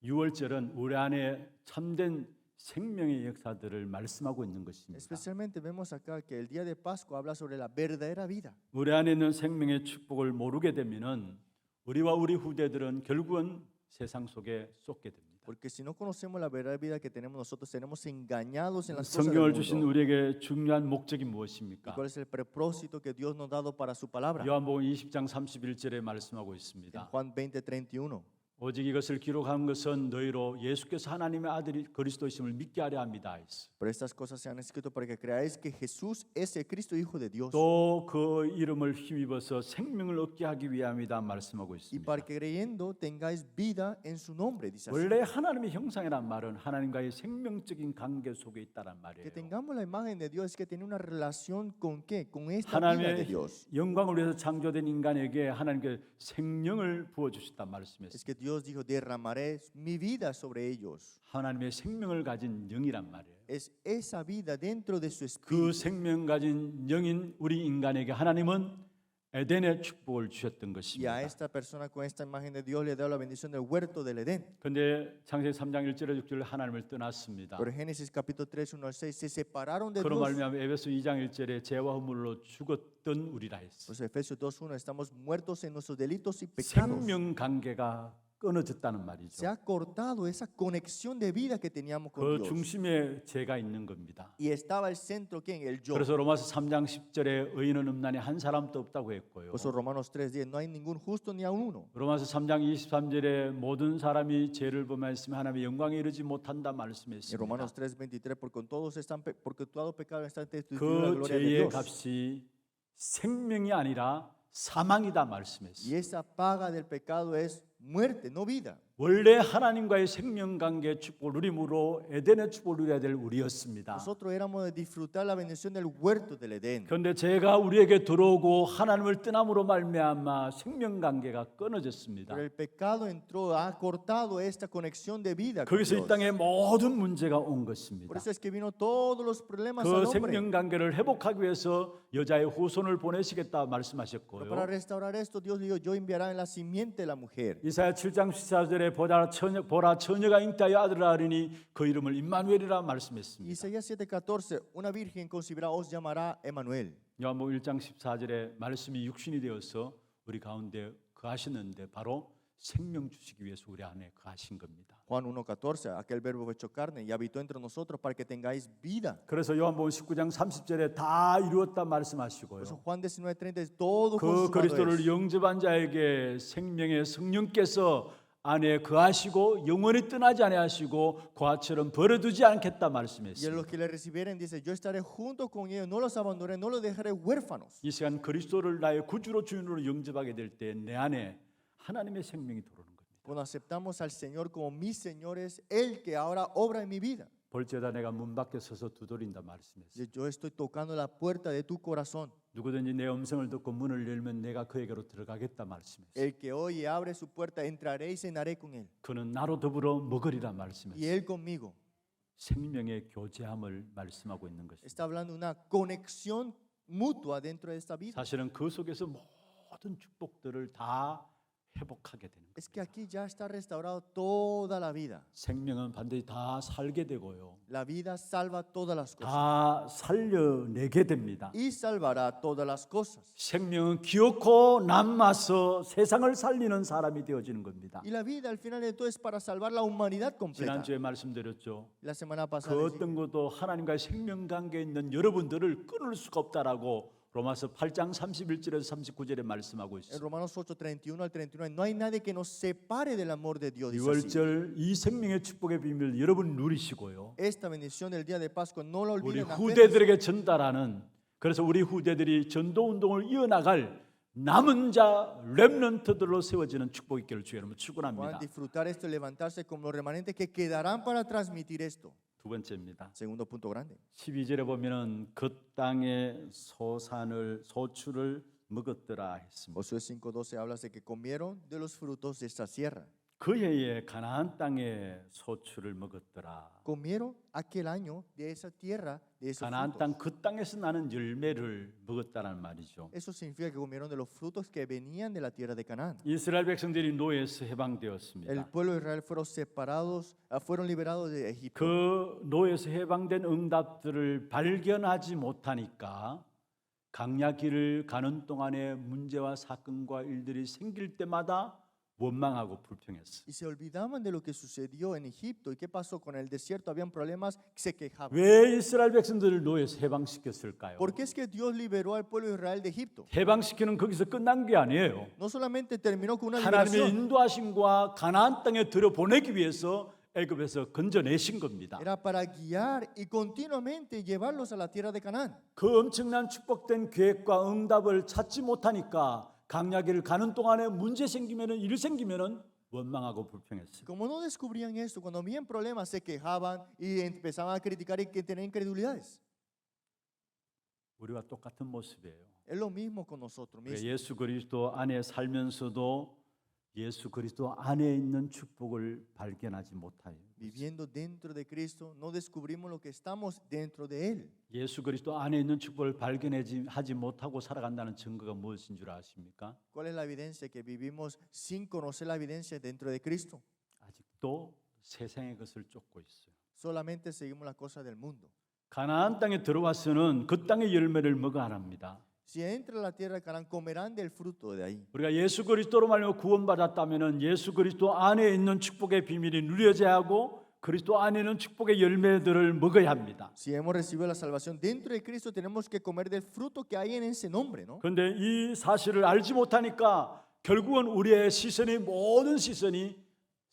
[SPEAKER 1] 유월절은 우리 안에 참된 생명의 역사들을 말씀하고 있는 것입니다.
[SPEAKER 3] Especialmente vemos acá que el día de Pascua habla sobre la verdadera vida.
[SPEAKER 1] 우리 안에 있는 생명의 축복을 모르게 되면은 우리와 우리 후대들은 결국은 세상 속에 쏟게 됩니다.
[SPEAKER 3] Porque si no conocemos la verdadera vida que tenemos nosotros, seremos engañados en las cosas
[SPEAKER 1] 성경을
[SPEAKER 3] del
[SPEAKER 1] 주신
[SPEAKER 3] mundo.
[SPEAKER 1] 우리에게 중요한 목적이
[SPEAKER 3] ¿Y
[SPEAKER 1] 무엇입니까?
[SPEAKER 3] cuál es el propósito que Dios nos ha dado para su palabra?
[SPEAKER 1] 요한복음 20장 31절에 말씀하고
[SPEAKER 3] En
[SPEAKER 1] 있습니다.
[SPEAKER 3] Juan 20:31.
[SPEAKER 1] 오직 이것을 기록한 것은 너희로 예수께서 하나님의 아들이 그리스도이심을 믿게 하려 합니다.
[SPEAKER 3] Pero estas cosas se han escrito para que creáis que Jesús es el Cristo Hijo de Dios.
[SPEAKER 1] 또 그 이름을 힘입어서 생명을 얻게 하기 위함이다 말씀하고
[SPEAKER 3] Y
[SPEAKER 1] 있습니다.
[SPEAKER 3] para que creyendo tengáis vida en su nombre, dice así.
[SPEAKER 1] 원래 하나님의 형상이란 말은 하나님과의 생명적인 관계 속에 있다란
[SPEAKER 3] Que
[SPEAKER 1] 말이에요.
[SPEAKER 3] tengamos la imagen de Dios es que tiene una relación con qué? Con esta vida de
[SPEAKER 1] 하나님의
[SPEAKER 3] Dios.
[SPEAKER 1] 영광을 위해서 창조된 인간에게 하나님께 생명을 부어 주셨단 말씀이었어요.
[SPEAKER 3] Es que Dios dijo, derramaré mi vida sobre ellos.
[SPEAKER 1] 하나님의 생명을 가진 영이란 말이에요.
[SPEAKER 3] Es esa vida dentro de su
[SPEAKER 1] 그
[SPEAKER 3] espíritu.
[SPEAKER 1] 생명 가진 영인 우리 인간에게 하나님은 에덴의 축복을 주셨던
[SPEAKER 3] Y a
[SPEAKER 1] 것입니다.
[SPEAKER 3] esta persona con esta imagen de Dios le da la bendición del huerto del Edén.
[SPEAKER 1] 그런데 창세기 3장 1절에 6절 하나님을 떠났습니다.
[SPEAKER 3] Pero Génesis capítulo 3, 1 al 6 se separaron de
[SPEAKER 1] 그로
[SPEAKER 3] Dios.
[SPEAKER 1] 말미암아 에베소 2장 1절에 죄와 허물로 죽었던 우리라 했어.
[SPEAKER 3] Pues Efesios 2:1 estamos muertos en nuestros delitos y pecados.
[SPEAKER 1] 생명 관계가 끊어졌다는
[SPEAKER 3] Se
[SPEAKER 1] 말이죠.
[SPEAKER 3] ha cortado esa conexión de vida que teníamos con
[SPEAKER 1] 그
[SPEAKER 3] Dios.
[SPEAKER 1] 중심에 죄가 있는 겁니다.
[SPEAKER 3] Y estaba el centro, ¿quién? El yo.
[SPEAKER 1] 그래서 로마서 3장 10절에 의인은 없나니 한 사람도 없다고 했고요.
[SPEAKER 3] Por eso Romanos 3:10, no hay ningún justo ni a uno.
[SPEAKER 1] 로마서 3장 23절에 모든 사람이 죄를 범하였으면 하나님의 영광에 이르지 못한다
[SPEAKER 3] En
[SPEAKER 1] 말씀했습니다.
[SPEAKER 3] Romanos 3:23, porque todo pecado está destituido de la
[SPEAKER 1] 그
[SPEAKER 3] gloria de
[SPEAKER 1] 죄의
[SPEAKER 3] Dios.
[SPEAKER 1] 값이 생명이 아니라 사망이다
[SPEAKER 3] Y
[SPEAKER 1] 말씀했어요.
[SPEAKER 3] esa paga del pecado es muerte, no vida.
[SPEAKER 1] 원래 하나님과의 생명 관계 축복을 누림으로 에덴의 축복을 누려야 될 우리였습니다.
[SPEAKER 3] Nosotros éramos de disfrutar la bendición del huerto del Edén.
[SPEAKER 1] 그런데 죄가 우리에게 들어오고 하나님을 떠남으로 말미암아 생명 관계가 끊어졌습니다.
[SPEAKER 3] Pero el pecado entró, ha cortado esta conexión de vida con
[SPEAKER 1] 거기서 이
[SPEAKER 3] Dios.
[SPEAKER 1] 땅에 모든 문제가 온 것입니다.
[SPEAKER 3] Por eso es que vino todos los problemas al
[SPEAKER 1] 그
[SPEAKER 3] hombre.
[SPEAKER 1] 생명 관계를 회복하기 위해서 여자의 후손을 보내시겠다
[SPEAKER 3] Pero para
[SPEAKER 1] 말씀하셨고요.
[SPEAKER 3] restaurar esto, Dios dijo, yo enviaré en la simiente de la mujer.
[SPEAKER 1] 이사야 7장 14절에 보라 처녀가 잉태하여 아들을 낳으리니 그 이름을 임마누엘이라 말씀했습니다.
[SPEAKER 3] Isaías 7:14, una virgen concebirá, os llamará Emmanuel.
[SPEAKER 1] 요한복음 1장 14절에 말씀이 육신이 되어서 우리 가운데 거하셨는데 바로 생명 주시기 위해서 우리 안에 거하신 겁니다.
[SPEAKER 3] Juan 1:14, aquel verbo hecho carne y habitó entre nosotros para que tengáis vida.
[SPEAKER 1] 그래서 요한복음 19장 30절에 다 이루었다
[SPEAKER 3] Por eso
[SPEAKER 1] 말씀하시고요.
[SPEAKER 3] Juan 19:30, todo
[SPEAKER 1] 그
[SPEAKER 3] consumado
[SPEAKER 1] 그리스도를
[SPEAKER 3] es.
[SPEAKER 1] 영접한 자에게 생명의 성령께서 안에 거하시고 영원히 떠나지 아니하시고 고아처럼 버려두지 않겠다
[SPEAKER 3] Y a
[SPEAKER 1] 말씀했습니다.
[SPEAKER 3] los que le recibieren dice, yo estaré junto con ellos, no los abandonaré, no los dejaré huérfanos.
[SPEAKER 1] 이 시간 그리스도를 나의 구주로 주인으로 영접하게 될 때 내 안에 하나님의 생명이 들어오는 겁니다.
[SPEAKER 3] Cuando aceptamos al Señor como mi Señor, es Él que ahora obra en mi vida.
[SPEAKER 1] 볼지어다 내가 문 밖에 서서 두드린다 말씀했어요.
[SPEAKER 3] Yo estoy tocando la puerta de tu corazón.
[SPEAKER 1] 누구든지 내 음성을 듣고 문을 열면 내가 그에게로 들어가겠다 말씀했어요.
[SPEAKER 3] El que oye abre su puerta, entraré y cenaré con Él.
[SPEAKER 1] 그는 나로 더불어 먹으리라
[SPEAKER 3] Y
[SPEAKER 1] 말씀했어요.
[SPEAKER 3] Él conmigo.
[SPEAKER 1] 생명의 교제함을 말씀하고 있는 것입니다.
[SPEAKER 3] Está hablando de una conexión mutua dentro de esta vida.
[SPEAKER 1] 사실은 그 속에서 모든 축복들을 다 회복하게 되는 거예요.
[SPEAKER 3] Es que aquí ya está restaurado toda la vida.
[SPEAKER 1] 생명은 반드시 다 살게 되고요.
[SPEAKER 3] La vida salva todas las cosas.
[SPEAKER 1] 다 살려내게 됩니다.
[SPEAKER 3] Y salvará todas las cosas.
[SPEAKER 1] 생명은 기어코 남아서 세상을 살리는 사람이 되어지는 겁니다.
[SPEAKER 3] Y la vida al final de todo es para salvar la humanidad completa.
[SPEAKER 1] 지난주에 말씀드렸죠.
[SPEAKER 3] La semana pasada
[SPEAKER 1] 그
[SPEAKER 3] les dije,
[SPEAKER 1] 어떤 것도 하나님과의 생명 관계에 있는 여러분들을 끊을 수가 없다라고 로마서 8장 31절에서 39절에 말씀하고
[SPEAKER 3] en
[SPEAKER 1] 있어요.
[SPEAKER 3] Romanos 8, 31 al 39, no hay nadie que nos separe del amor de Dios. Dice así.
[SPEAKER 1] 6월절 이 생명의 축복의 비밀 여러분 누리시고요.
[SPEAKER 3] Esta bendición del día de Pascua no la
[SPEAKER 1] 우리
[SPEAKER 3] olviden.
[SPEAKER 1] 후대들에게 전달하는, 그래서 우리 후대들이 전도 운동을 이어나갈 남은 자 렘넌트들로 세워지는 축복 있기를 주 여러분
[SPEAKER 3] Puedan
[SPEAKER 1] 축원합니다.
[SPEAKER 3] disfrutar esto y levantarse como los remanentes que quedarán para transmitir esto.
[SPEAKER 1] 두 번째입니다.
[SPEAKER 3] Segundo punto grande.
[SPEAKER 1] 12절에 보면은 그 땅의 소출을 먹었더라 했습니다.
[SPEAKER 3] Josué 5:12 habla de que comieron de los frutos de esta sierra.
[SPEAKER 1] 그 해에 가나안 땅의 소출을 먹었더라.
[SPEAKER 3] Comieron aquel año de esa tierra, de esos
[SPEAKER 1] 가나안
[SPEAKER 3] frutos.
[SPEAKER 1] 땅 그 땅에서 나는 열매를 먹었다는 말이죠.
[SPEAKER 3] Eso significa que comieron de los frutos que venían de la tierra de Canaán.
[SPEAKER 1] 이스라엘 백성들이 노예에서
[SPEAKER 3] El
[SPEAKER 1] 해방되었습니다.
[SPEAKER 3] pueblo de Israel fueron liberados de Egipto.
[SPEAKER 1] 그 노예에서 해방된 응답들을 발견하지 못하니까 강야길을 가는 동안에 문제와 사건과 일들이 생길 때마다 원망하고 불평했어요.
[SPEAKER 3] Y se olvidaban de lo que sucedió en Egipto y qué pasó con el desierto. Habían problemas, se quejaban.
[SPEAKER 1] 왜 이스라엘 백성들을 노예에서 해방시켰을까요?
[SPEAKER 3] ¿Por qué es que Dios liberó al pueblo de Israel de Egipto?
[SPEAKER 1] 해방시키는 거기서 끝난 게 아니에요.
[SPEAKER 3] No solamente terminó con una
[SPEAKER 1] 하나님의
[SPEAKER 3] liberación,
[SPEAKER 1] 인도하심과 가나안 땅에 들여보내기 위해서 애굽에서 건져내신 겁니다.
[SPEAKER 3] era para guiar y continuamente llevarlos a la tierra de Canaán.
[SPEAKER 1] 그 엄청난 축복된 계획과 응답을 찾지 못하니까 강야기를 가는 동안에 문제 생기면은 일 생기면은 원망하고 불평했어요.
[SPEAKER 3] Como no descubrían esto, cuando habían problemas se quejaban y empezaban a criticar y que tenían incredulidades.
[SPEAKER 1] 우리와 똑같은 모습이에요.
[SPEAKER 3] Es lo mismo con nosotros
[SPEAKER 1] 우리가
[SPEAKER 3] mismos.
[SPEAKER 1] 예수 그리스도 안에 살면서도 예수 그리스도 안에 있는 축복을 발견하지 못하여
[SPEAKER 3] Viviendo dentro de Cristo, no descubrimos lo que estamos dentro de Él.
[SPEAKER 1] 예수 그리스도 안에 있는 축복을 발견하지 못하고 살아간다는 증거가 무엇인 줄 아십니까?
[SPEAKER 3] ¿Cuál es la evidencia? Que vivimos sin conocer la evidencia dentro de Cristo.
[SPEAKER 1] 아직도 세상의 것을 쫓고 있어요.
[SPEAKER 3] Solamente seguimos las cosas del mundo.
[SPEAKER 1] 가나안 땅에 들어와서는 그 땅의 열매를 먹어야 합니다.
[SPEAKER 3] Si entra a la tierra de Canaán, comerán del fruto de ahí.
[SPEAKER 1] 우리가 예수 그리스도로 말미암아 구원받았다면은 예수 그리스도 안에 있는 축복의 비밀이 누려져야 하고 그리스도 안에 있는 축복의 열매들을 먹어야 합니다.
[SPEAKER 3] Si hemos recibido la salvación dentro de Cristo, tenemos que comer del fruto que hay en ese nombre, ¿no?
[SPEAKER 1] 그런데 이 사실을 알지 못하니까 결국은 우리의 시선이 모든 시선이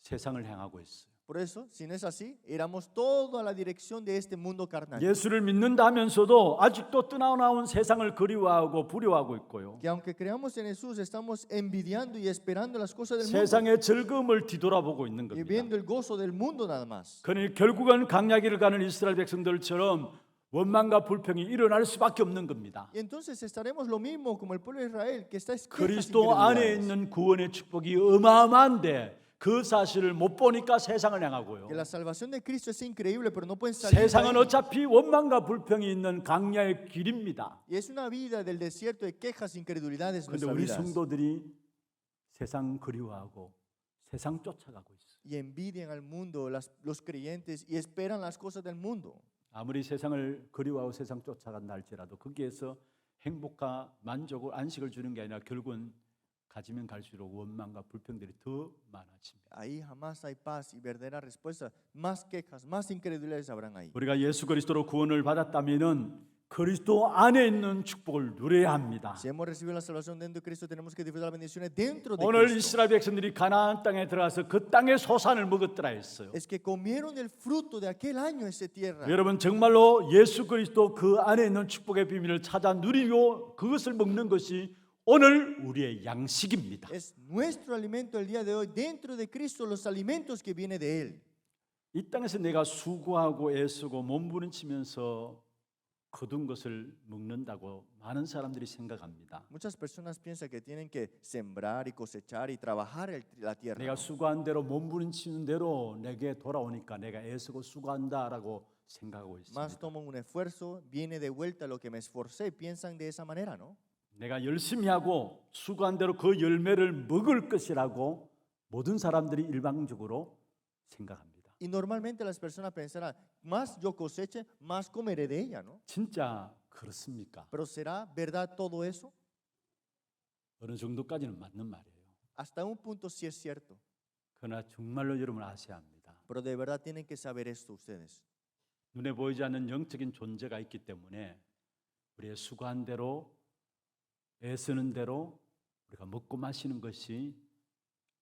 [SPEAKER 1] 세상을 향하고 있어요.
[SPEAKER 3] Por eso, si no es así, éramos todo a la dirección de este mundo carnal.
[SPEAKER 1] 예수를 믿는다 하면서도 아직도 떠나온 세상을 그리워하고 부려하고 있고요.
[SPEAKER 3] Que aunque creamos en Jesús, estamos envidiando y esperando las cosas del mundo
[SPEAKER 1] 세상의 즐거움을 뒤돌아보고 있는
[SPEAKER 3] y
[SPEAKER 1] 겁니다.
[SPEAKER 3] viendo el gozo del mundo nada más.
[SPEAKER 1] 그러니 결국은 강야기를 가는 이스라엘 백성들처럼 원망과 불평이 일어날 수밖에 없는 겁니다.
[SPEAKER 3] Y entonces estaremos lo mismo como el pueblo de Israel, que está esquejas,
[SPEAKER 1] 그리스도 안에
[SPEAKER 3] incredulidades.
[SPEAKER 1] 있는 구원의 축복이 어마어마한데 그 사실을 못 보니까 세상을 향하고요.
[SPEAKER 3] Que la salvación de Cristo es increíble, pero no pueden salir de
[SPEAKER 1] 세상은
[SPEAKER 3] ahí.
[SPEAKER 1] 어차피 원망과 불평이 있는 강야의 길입니다.
[SPEAKER 3] Y es una vida del desierto de quejas, incredulidades.
[SPEAKER 1] 그런데
[SPEAKER 3] Nuestra
[SPEAKER 1] 우리
[SPEAKER 3] vida.
[SPEAKER 1] 성도들이 세상 그리워하고 세상 쫓아가고 있어요.
[SPEAKER 3] Y envidian al mundo, los creyentes, y esperan las cosas del mundo.
[SPEAKER 1] 아무리 세상을 그리워하고 세상 쫓아간다 할지라도 거기에서 행복과 만족을 안식을 주는 게 아니라 결국은 가지면 갈수록 원망과 불평들이 더 많아집니다.
[SPEAKER 3] Ahí jamás hay paz y verdadera respuesta. Más quejas, más incredulidades habrán ahí.
[SPEAKER 1] 우리가 예수 그리스도로 구원을 받았다면은 그리스도 안에 있는 축복을 누려야 합니다.
[SPEAKER 3] Si hemos recibido la salvación dentro de Cristo, tenemos que disfrutar las bendiciones dentro de
[SPEAKER 1] 오늘
[SPEAKER 3] Cristo.
[SPEAKER 1] 이스라엘 백성들이 가나안 땅에 들어가서 그 땅의 소산을 먹었더라 했어요.
[SPEAKER 3] Es que comieron el fruto de aquel año esa tierra.
[SPEAKER 1] 여러분 정말로 예수 그리스도 그 안에 있는 축복의 비밀을 찾아 누리고 그것을 먹는 것이 오늘 우리의 양식입니다.
[SPEAKER 3] Es nuestro alimento el día de hoy. Dentro de Cristo, los alimentos que viene de Él.
[SPEAKER 1] 이 땅에서 내가 수고하고 애쓰고 몸부림치면서 거둔 것을 먹는다고 많은 사람들이 생각합니다.
[SPEAKER 3] Muchas personas piensan que tienen que sembrar y cosechar y trabajar la tierra.
[SPEAKER 1] 내가 수고한 대로 몸부림치는 대로 내게 돌아오니까 내가 애쓰고 수고한다라고 생각하고
[SPEAKER 3] Más
[SPEAKER 1] 있습니다.
[SPEAKER 3] tomo un esfuerzo, viene de vuelta lo que me esforcé. Piensan de esa manera, ¿no?
[SPEAKER 1] 내가 열심히 하고 수고한 대로 그 열매를 먹을 것이라고 모든 사람들이 일방적으로 생각합니다.
[SPEAKER 3] Y normalmente las personas pensarán, más yo coseche, más comeré de ella, ¿no?
[SPEAKER 1] 진짜 그렇습니까?
[SPEAKER 3] Pero ¿será verdad todo eso?
[SPEAKER 1] 어느 정도까지는 맞는 말이에요.
[SPEAKER 3] Hasta un punto sí es cierto.
[SPEAKER 1] 그러나 정말로 여러분 아셔야 합니다.
[SPEAKER 3] Pero de verdad tienen que saber esto ustedes.
[SPEAKER 1] 눈에 보이지 않는 영적인 존재가 있기 때문에 우리의 수고한 대로 애쓰는 대로 우리가 먹고 마시는 것이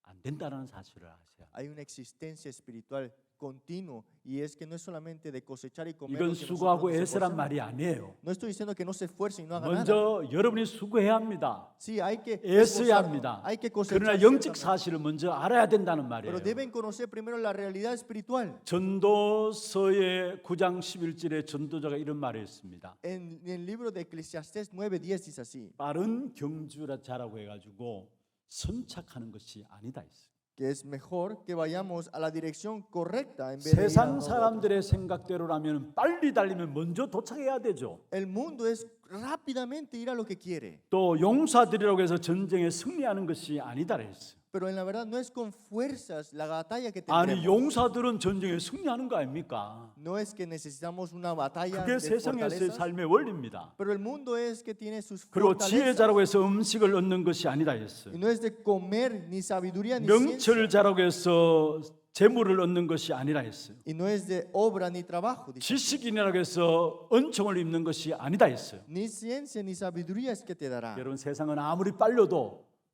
[SPEAKER 1] 안 된다는 사실을 아셔야 합니다.
[SPEAKER 3] Hay una existencia espiritual continuo y es que no es solamente de cosechar y comer.
[SPEAKER 1] 이건
[SPEAKER 3] lo que
[SPEAKER 1] 수고하고
[SPEAKER 3] nosotros nos
[SPEAKER 1] 애쓰란
[SPEAKER 3] esforzamos.
[SPEAKER 1] 말이 아니에요.
[SPEAKER 3] No estoy diciendo que no se esfuercen y no hagan nada.
[SPEAKER 1] 먼저 여러분이 수고해야 합니다.
[SPEAKER 3] Sí, hay que
[SPEAKER 1] 애써야
[SPEAKER 3] esforzar,
[SPEAKER 1] 합니다.
[SPEAKER 3] hay que cosechar.
[SPEAKER 1] 그러나 영적
[SPEAKER 3] ciertamente.
[SPEAKER 1] 사실을 먼저 알아야 된다는 말이에요.
[SPEAKER 3] Pero deben conocer primero la realidad espiritual.
[SPEAKER 1] 전도서의 9장 11절에 전도자가 이런 말을 했습니다.
[SPEAKER 3] En el libro de Eclesiastés 9:10 dice así,
[SPEAKER 1] 빠른 경주자라고 해가지고 선착하는 것이 아니다 했어요.
[SPEAKER 3] que es mejor que vayamos a la dirección correcta en vez de ir a
[SPEAKER 1] 세상
[SPEAKER 3] nosotros.
[SPEAKER 1] 사람들의 생각대로라면 빨리 달리면 먼저 도착해야 되죠.
[SPEAKER 3] El mundo es rápidamente ir a lo que quiere,
[SPEAKER 1] 또 용사들이라고 해서 전쟁에 승리하는 것이 아니다 했어요.
[SPEAKER 3] pero en la verdad no es con fuerzas la batalla que
[SPEAKER 1] 아니
[SPEAKER 3] tendremos.
[SPEAKER 1] 용사들은 전쟁에 승리하는 거 아닙니까?
[SPEAKER 3] No es que necesitamos una batalla
[SPEAKER 1] 그게
[SPEAKER 3] de
[SPEAKER 1] 세상에서의
[SPEAKER 3] fortalezas,
[SPEAKER 1] 삶의 원리입니다.
[SPEAKER 3] pero el mundo es que tiene sus
[SPEAKER 1] 그리고
[SPEAKER 3] fortalezas.
[SPEAKER 1] 지혜자라고 해서 음식을 얻는 것이 아니다 했어요.
[SPEAKER 3] Y no es de comer ni sabiduría ni ciencia.
[SPEAKER 1] 명철자라고 해서 재물을 얻는 것이 아니라 했어요.
[SPEAKER 3] Y no es de obra ni trabajo. Dice.
[SPEAKER 1] 지식인이라고 해서 은총을 입는 것이 아니다 했어요.
[SPEAKER 3] Ni ciencia ni sabiduría es que te dará.
[SPEAKER 1] 여러분 세상은 아무리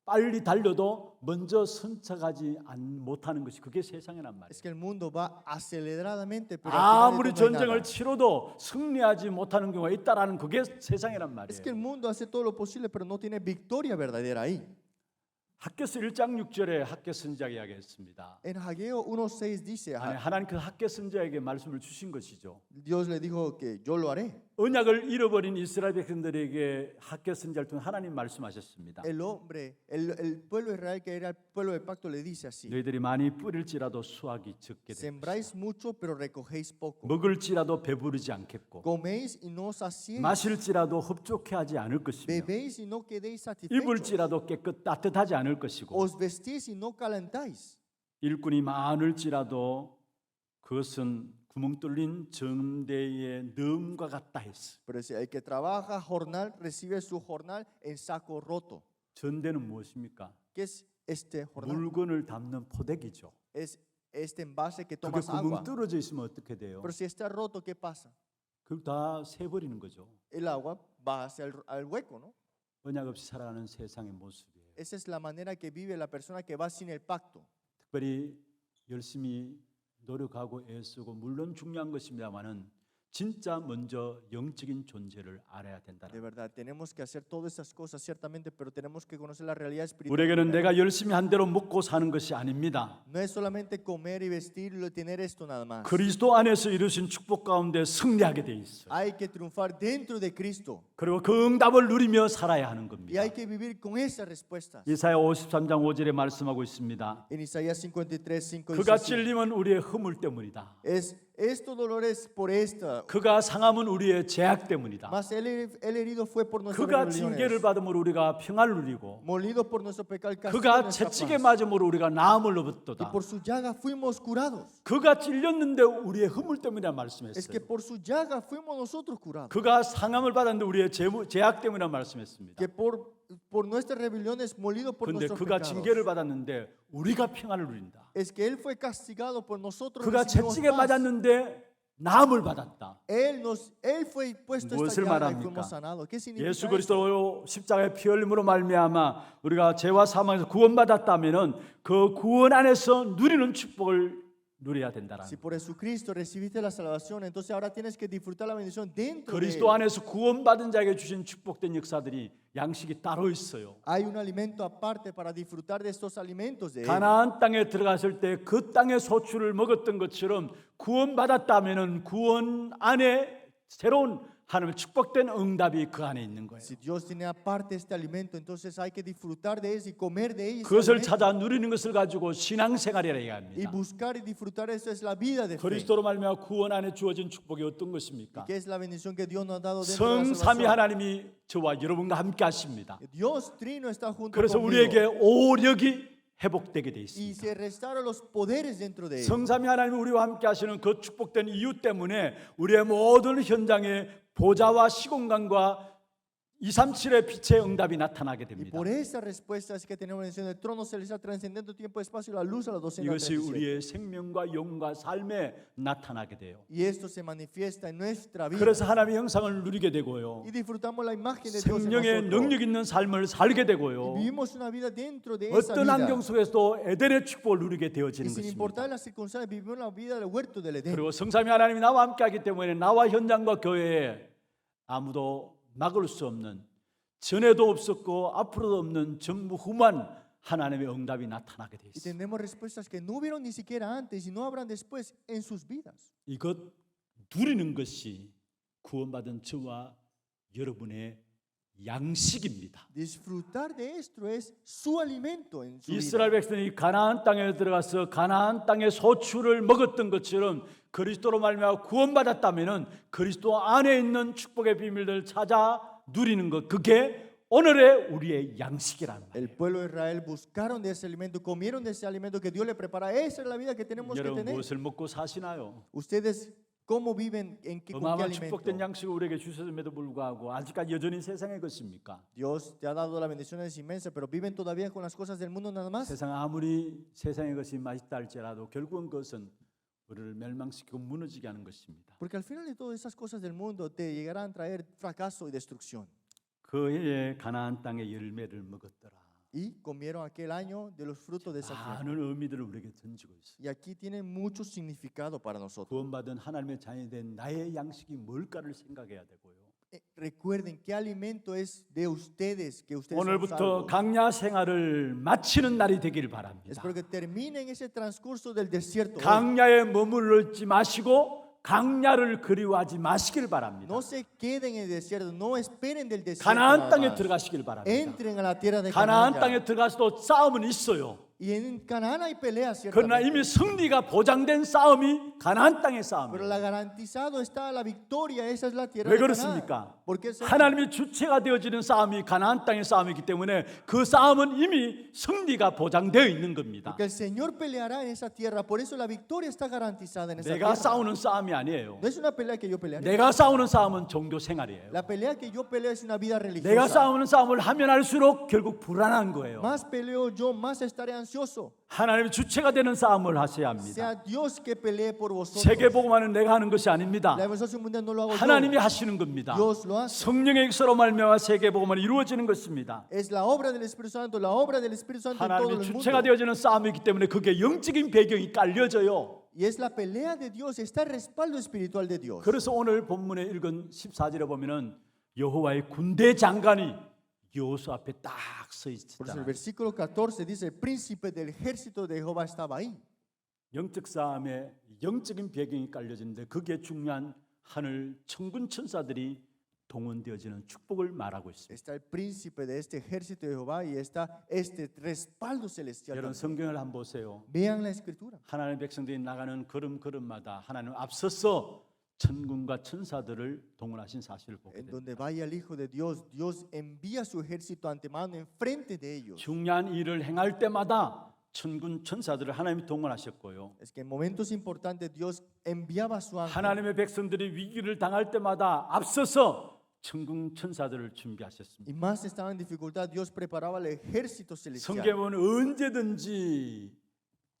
[SPEAKER 1] 빨리 달려도 먼저 선착하지 못하는 것이 그게 세상이란
[SPEAKER 3] Es
[SPEAKER 1] 말이에요.
[SPEAKER 3] que el mundo va aceleradamente, pero al final
[SPEAKER 1] 아무리
[SPEAKER 3] de todo no hay
[SPEAKER 1] 전쟁을
[SPEAKER 3] nada.
[SPEAKER 1] 치러도 승리하지 못하는 경우가 있다라는 그게 세상이란
[SPEAKER 3] Es que el
[SPEAKER 1] 말이에요.
[SPEAKER 3] mundo hace todo lo posible, pero no tiene victoria verdadera ahí.
[SPEAKER 1] 학개서 1장 6절에 학개 선지자가 이야기했습니다.
[SPEAKER 3] En Ageo 1:6 dice,
[SPEAKER 1] 아니, 하나님 그 학개 선지자에게 말씀을 주신 것이죠.
[SPEAKER 3] Dios le dijo que yo lo haré.
[SPEAKER 1] 언약을 잃어버린 이스라엘 백성들에게 학개 선지자를 통해 하나님 말씀하셨습니다.
[SPEAKER 3] El hombre, el pueblo de Israel que era el pueblo del pacto le dice así:
[SPEAKER 1] 너희들이 많이 뿌릴지라도 수확이 적게 될 것이다.
[SPEAKER 3] Sembráis mucho pero recogéis poco.
[SPEAKER 1] 먹을지라도 배부르지 않겠고
[SPEAKER 3] Coméis y no saciéis.
[SPEAKER 1] 마실지라도 흡족해 하지 않을 것이며
[SPEAKER 3] Bebéis y no quedéis satisfechos.
[SPEAKER 1] 입을지라도 깨끗 따뜻하지 않을 것이고
[SPEAKER 3] Os vestís y no calentáis.
[SPEAKER 1] 일꾼이 많을지라도 그것은 구멍 뚫린 정대의 넣음과 같다 했어.
[SPEAKER 3] Pero si el que trabaja jornal recibe su jornal en saco roto.
[SPEAKER 1] 전대는 무엇입니까?
[SPEAKER 3] ¿Qué es este jornal?
[SPEAKER 1] 물건을 담는 포대기죠.
[SPEAKER 3] Es este envase que
[SPEAKER 1] 그게
[SPEAKER 3] tomas agua.
[SPEAKER 1] 구멍 뚫어져 있으면 어떻게 돼요?
[SPEAKER 3] Pero si está roto, ¿qué pasa?
[SPEAKER 1] 그걸 다 새버리는 거죠.
[SPEAKER 3] El agua va hacia al hueco, ¿no?
[SPEAKER 1] 언약 없이 살아가는 세상의 모습이에요.
[SPEAKER 3] Esa es la manera que vive la persona que va sin el pacto.
[SPEAKER 1] 특별히 열심히 노력하고 애쓰고 물론 중요한 것입니다만은 진짜 먼저 영적인 존재를 알아야 된다.
[SPEAKER 3] De verdad, tenemos que hacer todas esas cosas, ciertamente, pero tenemos que conocer la realidad espiritual.
[SPEAKER 1] 우리에게는 내가 열심히 한 대로 먹고 사는 것이 아닙니다.
[SPEAKER 3] No es solamente comer y vestir y tener esto nada más.
[SPEAKER 1] 그리스도 안에서 이루신 축복 가운데 승리하게 돼 있어요.
[SPEAKER 3] Hay que triunfar dentro de Cristo
[SPEAKER 1] 그리고 그 응답을 누리며 살아야 하는
[SPEAKER 3] y
[SPEAKER 1] 겁니다.
[SPEAKER 3] hay que vivir con esas respuestas.
[SPEAKER 1] 이사야 53장 5절에 말씀하고 있습니다.
[SPEAKER 3] En Isaías 53:5 dice
[SPEAKER 1] 그가
[SPEAKER 3] así,
[SPEAKER 1] 찔림은 우리의 허물 때문이다.
[SPEAKER 3] estos dolores por esta,
[SPEAKER 1] 그가 상함은 우리의 죄악 때문이다.
[SPEAKER 3] mas el herido fue por nuestras
[SPEAKER 1] 그가 징계를
[SPEAKER 3] rebeliones,
[SPEAKER 1] 받음으로 우리가 평안을 누리고
[SPEAKER 3] molido por nuestro pecado, el castigo de
[SPEAKER 1] 그가
[SPEAKER 3] nuestra
[SPEAKER 1] 채찍에
[SPEAKER 3] paz.
[SPEAKER 1] 맞음으로 우리가 나음을
[SPEAKER 3] Y
[SPEAKER 1] 얻었다.
[SPEAKER 3] por su llaga fuimos curados.
[SPEAKER 1] 그가 찔렸는데 우리의 허물 때문이라
[SPEAKER 3] Es
[SPEAKER 1] 말씀했어요.
[SPEAKER 3] que por su llaga fuimos nosotros curados.
[SPEAKER 1] 그가 상함을 받았는데 우리의 죄악 때문이라 말씀했습니다.
[SPEAKER 3] Que por nuestras rebeliones, molido por
[SPEAKER 1] 그런데
[SPEAKER 3] nuestros
[SPEAKER 1] 그가
[SPEAKER 3] pecados.
[SPEAKER 1] 징계를 받았는데 우리가 평안을 누린다.
[SPEAKER 3] Es que él fue castigado por nosotros.
[SPEAKER 1] 그가
[SPEAKER 3] recibimos
[SPEAKER 1] 채찍에
[SPEAKER 3] paz.
[SPEAKER 1] 맞았는데 나음을 받았다.
[SPEAKER 3] Él fue puesto
[SPEAKER 1] 무엇을
[SPEAKER 3] esta llaga y
[SPEAKER 1] 말합니까?
[SPEAKER 3] fuimos sanados. ¿Qué significa
[SPEAKER 1] 예수
[SPEAKER 3] esto?
[SPEAKER 1] 그리스도 십자가의 피 흘림으로 말미암아 우리가 죄와 사망에서 구원받았다면은 그 구원 안에서 누리는 축복을 누려야 된다라는.
[SPEAKER 3] Si por Jesucristo recibiste la salvación, entonces ahora tienes que disfrutar la bendición dentro de
[SPEAKER 1] 그리스도
[SPEAKER 3] él.
[SPEAKER 1] 안에서 구원받은 자에게 주신 축복된 역사들이 양식이 따로 있어요.
[SPEAKER 3] Hay un alimento aparte para disfrutar de estos alimentos de él.
[SPEAKER 1] 가나안 땅에 들어갔을 때 그 땅의 소출을 먹었던 것처럼 구원받았다면은 구원 안에 새로운 하나님의 축복된 응답이 그 안에 있는 거예요.
[SPEAKER 3] Si Dios tiene aparte este alimento, entonces hay que disfrutar de él y comer de él.
[SPEAKER 1] 그것을 찾아 누리는 것을 가지고 신앙생활이라
[SPEAKER 3] Y
[SPEAKER 1] 얘기합니다.
[SPEAKER 3] buscar y disfrutar eso es la vida de fe.
[SPEAKER 1] 그리스도로 말미암아 구원 안에 주어진 축복이 어떤
[SPEAKER 3] ¿Y
[SPEAKER 1] 것입니까?
[SPEAKER 3] qué es la bendición que Dios nos ha dado dentro de la
[SPEAKER 1] 성삼위
[SPEAKER 3] salvación?
[SPEAKER 1] 하나님이 저와 여러분과 함께 하십니다.
[SPEAKER 3] Dios Trino está junto
[SPEAKER 1] 그래서
[SPEAKER 3] conmigo.
[SPEAKER 1] 우리에게 오력이 회복되게 돼
[SPEAKER 3] Y
[SPEAKER 1] 있습니다.
[SPEAKER 3] se restauran los poderes dentro de él.
[SPEAKER 1] 성삼위 하나님이 우리와 함께 하시는 그 축복된 이유 때문에 우리의 모든 현장에 보좌와 시공간과 237의 빛의 응답이 나타나게
[SPEAKER 3] Y
[SPEAKER 1] 됩니다.
[SPEAKER 3] por esa respuesta es que tenemos la bendición del trono celestial trascendiendo tiempo y espacio y la luz a las 237.
[SPEAKER 1] 이것이 우리의 생명과 영과 삶에 나타나게 돼요.
[SPEAKER 3] Y esto se manifiesta en nuestra vida.
[SPEAKER 1] 그래서 하나님의 형상을 누리게 되고요.
[SPEAKER 3] Y disfrutamos la imagen de Dios en
[SPEAKER 1] 생명의
[SPEAKER 3] nosotros.
[SPEAKER 1] 능력 있는 삶을 살게
[SPEAKER 3] Y
[SPEAKER 1] 되고요.
[SPEAKER 3] vivimos una vida dentro de esa
[SPEAKER 1] 어떤
[SPEAKER 3] vida.
[SPEAKER 1] 환경 속에서도 에덴의 축복을 누리게
[SPEAKER 3] Y
[SPEAKER 1] 되어지는
[SPEAKER 3] sin importar
[SPEAKER 1] 것입니다.
[SPEAKER 3] las circunstancias, vivimos la vida del huerto del Edén.
[SPEAKER 1] 그리고 성삼위 하나님이 나와 함께하기 때문에 나와 현장과 교회에 아무도 막을 수 없는, 전에도 없었고 앞으로도 없는 전무후무한 하나님의 응답이 나타나게 돼
[SPEAKER 3] Y
[SPEAKER 1] 있습니다.
[SPEAKER 3] tenemos respuestas que no hubieron ni siquiera antes y no habrán después en sus vidas.
[SPEAKER 1] 이것 누리는 것이 구원받은 저와 여러분의 양식입니다.
[SPEAKER 3] Disfrutar de esto es su alimento en su vida.
[SPEAKER 1] 이스라엘 백성이 가나안 땅에 들어가서 가나안 땅의 소출을 먹었던 것처럼 그리스도로 말미암아 구원받았다면은 그리스도 안에 있는 축복의 비밀들을 찾아 누리는 것, 그게 오늘의 우리의 양식이라는
[SPEAKER 3] El
[SPEAKER 1] 말이에요.
[SPEAKER 3] pueblo de Israel buscaron de ese alimento, comieron de ese alimento que Dios le prepara. Esa es la vida que tenemos que
[SPEAKER 1] 여러분
[SPEAKER 3] tener.
[SPEAKER 1] 무엇을 먹고 사시나요?
[SPEAKER 3] Ustedes cómo viven, con qué
[SPEAKER 1] 어마어마한 축복된
[SPEAKER 3] alimento.
[SPEAKER 1] 양식을 우리에게 주셨음에도 불구하고 아직까지 여전히 세상의 것입니까?
[SPEAKER 3] Dios te ha dado las bendiciones inmensas, pero viven todavía con las cosas del mundo nada más.
[SPEAKER 1] 세상 아무리 세상의 것이 맛있다 할지라도 결국은 그것은 우리를 멸망시키고 무너지게 하는 것입니다.
[SPEAKER 3] Porque al final de todas esas cosas del mundo te llegarán a traer fracaso y destrucción.
[SPEAKER 1] 그 해에 가나안 땅의 열매를 먹었더라.
[SPEAKER 3] Y comieron aquel año de los frutos de esa tierra.
[SPEAKER 1] 많은 의미들을 우리에게 던지고 있어요.
[SPEAKER 3] Y aquí tiene mucho significado para nosotros.
[SPEAKER 1] 구원받은 하나님의 자녀이 된 나의 양식이 뭘까를 생각해야 되고요.
[SPEAKER 3] recuerden qué alimento es de ustedes, que ustedes son
[SPEAKER 1] 오늘부터
[SPEAKER 3] salvos.
[SPEAKER 1] 강야 생활을 마치는 날이 되기를 바랍니다.
[SPEAKER 3] Espero que terminen ese transcurso del desierto. hoy.
[SPEAKER 1] 강야에 머물르지 마시고 강야를 그리워하지 마시길 바랍니다.
[SPEAKER 3] No se queden en el desierto, no esperen del desierto.
[SPEAKER 1] 가나안
[SPEAKER 3] nada
[SPEAKER 1] 땅에
[SPEAKER 3] más.
[SPEAKER 1] 들어가시길 바랍니다.
[SPEAKER 3] Entren a la tierra de
[SPEAKER 1] 가나안
[SPEAKER 3] Canaán.
[SPEAKER 1] 땅에 들어가서도 싸움은 있어요.
[SPEAKER 3] Y en Canaán hay peleas,
[SPEAKER 1] 그러나
[SPEAKER 3] ciertamente.
[SPEAKER 1] 이미 승리가 보장된 싸움이 가나안 땅의
[SPEAKER 3] Pero
[SPEAKER 1] 싸움이에요.
[SPEAKER 3] la garantizado está la victoria, esa es la tierra
[SPEAKER 1] 왜
[SPEAKER 3] de
[SPEAKER 1] 그렇습니까?
[SPEAKER 3] Canaán. Porque
[SPEAKER 1] 하나님이 주체가 되어지는 싸움이 가나안 땅의 싸움이기 때문에 그 싸움은 이미 승리가 보장되어 있는 겁니다.
[SPEAKER 3] porque el Señor peleará en esa tierra, por eso la victoria está garantizada en esa
[SPEAKER 1] 내가
[SPEAKER 3] tierra.
[SPEAKER 1] 싸우는 싸움이 아니에요.
[SPEAKER 3] No es una pelea que yo pelearé.
[SPEAKER 1] 내가 싸우는 싸움은 종교 생활이에요.
[SPEAKER 3] La pelea que yo peleo es una vida
[SPEAKER 1] 내가
[SPEAKER 3] religiosa.
[SPEAKER 1] 싸우는 싸움을 하면 할수록 결국 불안한 거예요.
[SPEAKER 3] Más peleo yo, más estaré ansioso.
[SPEAKER 1] 하나님이 주체가 되는 싸움을 하셔야 합니다.
[SPEAKER 3] Sea Dios que pelee por vosotros.
[SPEAKER 1] 세계복음화는 내가 하는 것이 아닙니다.
[SPEAKER 3] La evangelización mundial no lo hago
[SPEAKER 1] 하나님이
[SPEAKER 3] yo.
[SPEAKER 1] 하시는 겁니다.
[SPEAKER 3] Dios lo hace.
[SPEAKER 1] 성령의 역사로 말미암아 세계복음화는 이루어지는 것입니다.
[SPEAKER 3] Es la obra del Espíritu Santo, la obra del Espíritu Santo en todo
[SPEAKER 1] 하나님이
[SPEAKER 3] el mundo.
[SPEAKER 1] 주체가 되어지는 싸움이기 때문에 그게 영적인 배경이 깔려져요.
[SPEAKER 3] Y es la pelea de Dios, está el respaldo espiritual de Dios.
[SPEAKER 1] 그래서 오늘 본문에 읽은 14절에 보면은 여호와의 군대 장관이 여호수 앞에 딱 서
[SPEAKER 3] Por eso el
[SPEAKER 1] 있잖아요.
[SPEAKER 3] versículo 14 dice, el príncipe del ejército de Jehová estaba ahí.
[SPEAKER 1] 영적 싸움에 영적인 배경이 깔려지는데 그게 중요한 하늘 천군 천사들이 동원되어지는 축복을 말하고 있습니다.
[SPEAKER 3] Está el príncipe de este ejército de Jehová y está este respaldo celestial.
[SPEAKER 1] 여러분
[SPEAKER 3] también.
[SPEAKER 1] 성경을 한번 보세요.
[SPEAKER 3] Vean la escritura.
[SPEAKER 1] 하나님의 백성들이 나가는 걸음걸음마다 하나님 앞서서 천군과 천사들을 동원하신 사실을 보게
[SPEAKER 3] En
[SPEAKER 1] 됩니다.
[SPEAKER 3] donde vaya el Hijo de Dios, Dios envía su ejército antemano enfrente de ellos.
[SPEAKER 1] 중요한 일을 행할 때마다 천군 천사들을 하나님이 동원하셨고요.
[SPEAKER 3] Es que en momentos importantes Dios enviaba a su ángel.
[SPEAKER 1] 하나님의 백성들이 위기를 당할 때마다 앞서서 천군 천사들을 준비하셨습니다.
[SPEAKER 3] Y más estaba en dificultad, Dios preparaba el ejército celestial.
[SPEAKER 1] 성경은 언제든지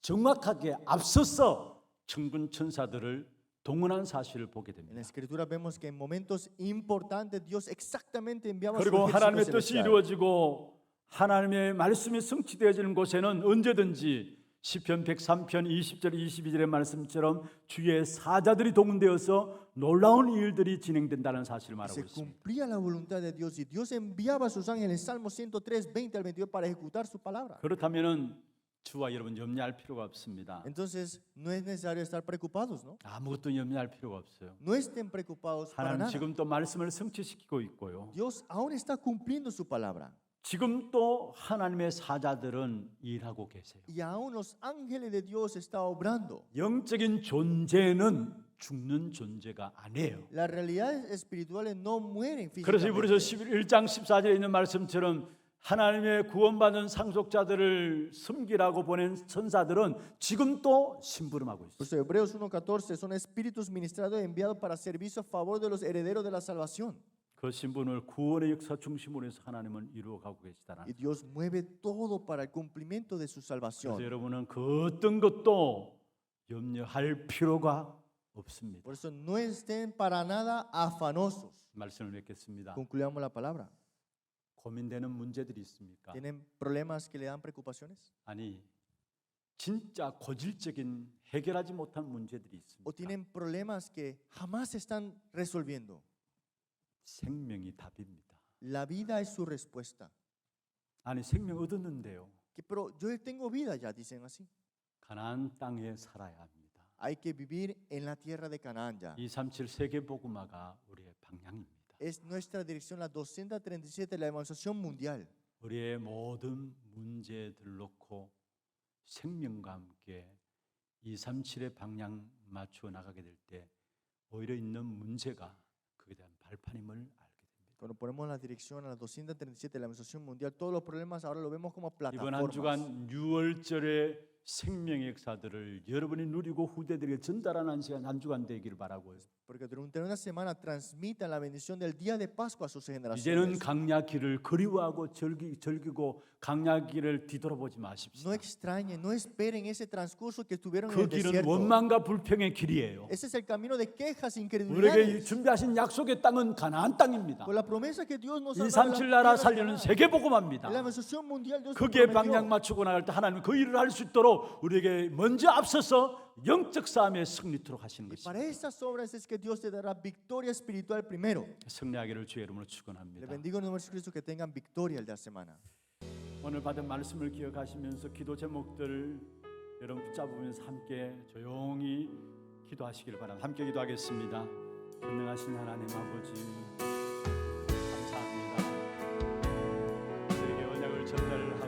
[SPEAKER 1] 정확하게 앞서서 천군 천사들을 동원한 사실을 보게
[SPEAKER 3] En la
[SPEAKER 1] 됩니다.
[SPEAKER 3] escritura vemos que en momentos importantes Dios exactamente enviaba su
[SPEAKER 1] 그리고
[SPEAKER 3] ejército
[SPEAKER 1] 하나님의 뜻이
[SPEAKER 3] celestial.
[SPEAKER 1] 이루어지고 하나님의 말씀이 성취되어지는 곳에는 언제든지 시편 103편 20절 22절의 말씀처럼 주의 사자들이 동원되어서 놀라운 일들이 진행된다는 사실을 말하고
[SPEAKER 3] Se
[SPEAKER 1] 있습니다.
[SPEAKER 3] cumplía la voluntad de Dios y Dios enviaba a sus ángeles, Salmo 103, 20 al 22, para ejecutar su palabra.
[SPEAKER 1] 그렇다면은 주와 여러분 염려할 필요가 없습니다.
[SPEAKER 3] Entonces, no es necesario estar preocupados, ¿no?
[SPEAKER 1] 아무것도 염려할 필요가 없어요.
[SPEAKER 3] No estén preocupados para
[SPEAKER 1] 하나님
[SPEAKER 3] nada.
[SPEAKER 1] 지금 또 말씀을 성취시키고 있고요.
[SPEAKER 3] Dios aún está cumpliendo su palabra.
[SPEAKER 1] 지금 또 하나님의 사자들은 일하고 계세요.
[SPEAKER 3] Y aún los ángeles de Dios están obrando.
[SPEAKER 1] 영적인 존재는 죽는 존재가 아니에요.
[SPEAKER 3] Las realidades espirituales no mueren
[SPEAKER 1] 그래서
[SPEAKER 3] físicamente.
[SPEAKER 1] 히브리서 1장 14절에 있는 말씀처럼 하나님의 구원받은 상속자들을 섬기라고 보낸 천사들은 지금 또 심부름하고
[SPEAKER 3] Por
[SPEAKER 1] 있어요.
[SPEAKER 3] eso Hebreos 1:14 son espíritus ministrados y enviados para servicio a favor de los herederos de la salvación.
[SPEAKER 1] 그 신분을 구원의 역사 중심으로 해서 하나님은 이루어가고 계시다는.
[SPEAKER 3] Y Dios mueve todo para el cumplimiento de su
[SPEAKER 1] 그래서
[SPEAKER 3] salvación.
[SPEAKER 1] 여러분은 그 어떤 것도 염려할 필요가 없습니다.
[SPEAKER 3] Por eso no estén para nada afanosos.
[SPEAKER 1] 말씀을 맺겠습니다.
[SPEAKER 3] Concluyamos la palabra.
[SPEAKER 1] 고민되는 문제들이 있습니까?
[SPEAKER 3] ¿Tienen problemas que le dan preocupaciones?
[SPEAKER 1] 아니, 진짜 고질적인 해결하지 못한 문제들이
[SPEAKER 3] ¿O
[SPEAKER 1] 있습니까?
[SPEAKER 3] tienen problemas que jamás se están resolviendo?
[SPEAKER 1] 생명이 답입니다.
[SPEAKER 3] La vida es su respuesta.
[SPEAKER 1] 아니, 생명 얻었는데요.
[SPEAKER 3] Pero yo tengo vida ya, dicen así.
[SPEAKER 1] 가나안 땅에 살아야 합니다.
[SPEAKER 3] Hay que vivir en la tierra de Canaán ya.
[SPEAKER 1] 237 세계복음화가 우리의 방향입니다.
[SPEAKER 3] Es nuestra dirección, la 237, la evangelización mundial.
[SPEAKER 1] 우리의 모든 문제들 놓고 생명과 함께 237의 방향 맞추어 나가게 될 때 오히려 있는 문제가 그에 대한 발판임을 알게 됩니다.
[SPEAKER 3] Cuando ponemos la dirección a la 237, la evangelización mundial, todos los problemas ahora lo vemos como
[SPEAKER 1] 이번 한
[SPEAKER 3] plataformas.
[SPEAKER 1] 주간 6월절의 생명의 역사들을 여러분이 누리고 후대들에게 전달하는 시간 한 주간 되기를 바라고요.
[SPEAKER 3] Porque durante una semana transmitan la bendición del día de Pascua a sus
[SPEAKER 1] 이제는
[SPEAKER 3] generaciones.
[SPEAKER 1] 강야길을 그리워하고 즐기고 강야길을 뒤돌아보지
[SPEAKER 3] No
[SPEAKER 1] 마십시오.
[SPEAKER 3] extrañen, no esperen ese transcurso que tuvieron en
[SPEAKER 1] 그
[SPEAKER 3] el
[SPEAKER 1] 길은
[SPEAKER 3] desierto.
[SPEAKER 1] 원망과 불평의 길이에요.
[SPEAKER 3] Ese es el camino de quejas,
[SPEAKER 1] 우리에게
[SPEAKER 3] incredulidades.
[SPEAKER 1] 준비하신 약속의 땅은 가나안 땅입니다.
[SPEAKER 3] Con la promesa que Dios nos ha dado,
[SPEAKER 1] 237 나라 살려는 세계복음화입니다.
[SPEAKER 3] la evangelización mundial, Dios nos
[SPEAKER 1] 거기에 방향
[SPEAKER 3] prometió.
[SPEAKER 1] 맞추고 나갈 때 하나님 그 일을 할 수 있도록 바로 우리에게 먼저 앞서서 영적 싸움에 승리토록 하시는
[SPEAKER 3] Y para
[SPEAKER 1] 것입니다.
[SPEAKER 3] esas obras es que Dios te dará victoria espiritual primero.
[SPEAKER 1] 승리하기를 주의 이름으로
[SPEAKER 3] Le
[SPEAKER 1] 축원합니다.
[SPEAKER 3] bendigo en el nombre de Jesucristo que tengan victoria el de la semana.
[SPEAKER 1] 오늘 받은 말씀을 기억하시면서 기도 제목들 여러분 붙잡으면서 함께 조용히 기도하시기를 바랍니다. 함께 기도하겠습니다. 전능하신 하나님 아버지 감사합니다. 우리에게 언약을 전달하고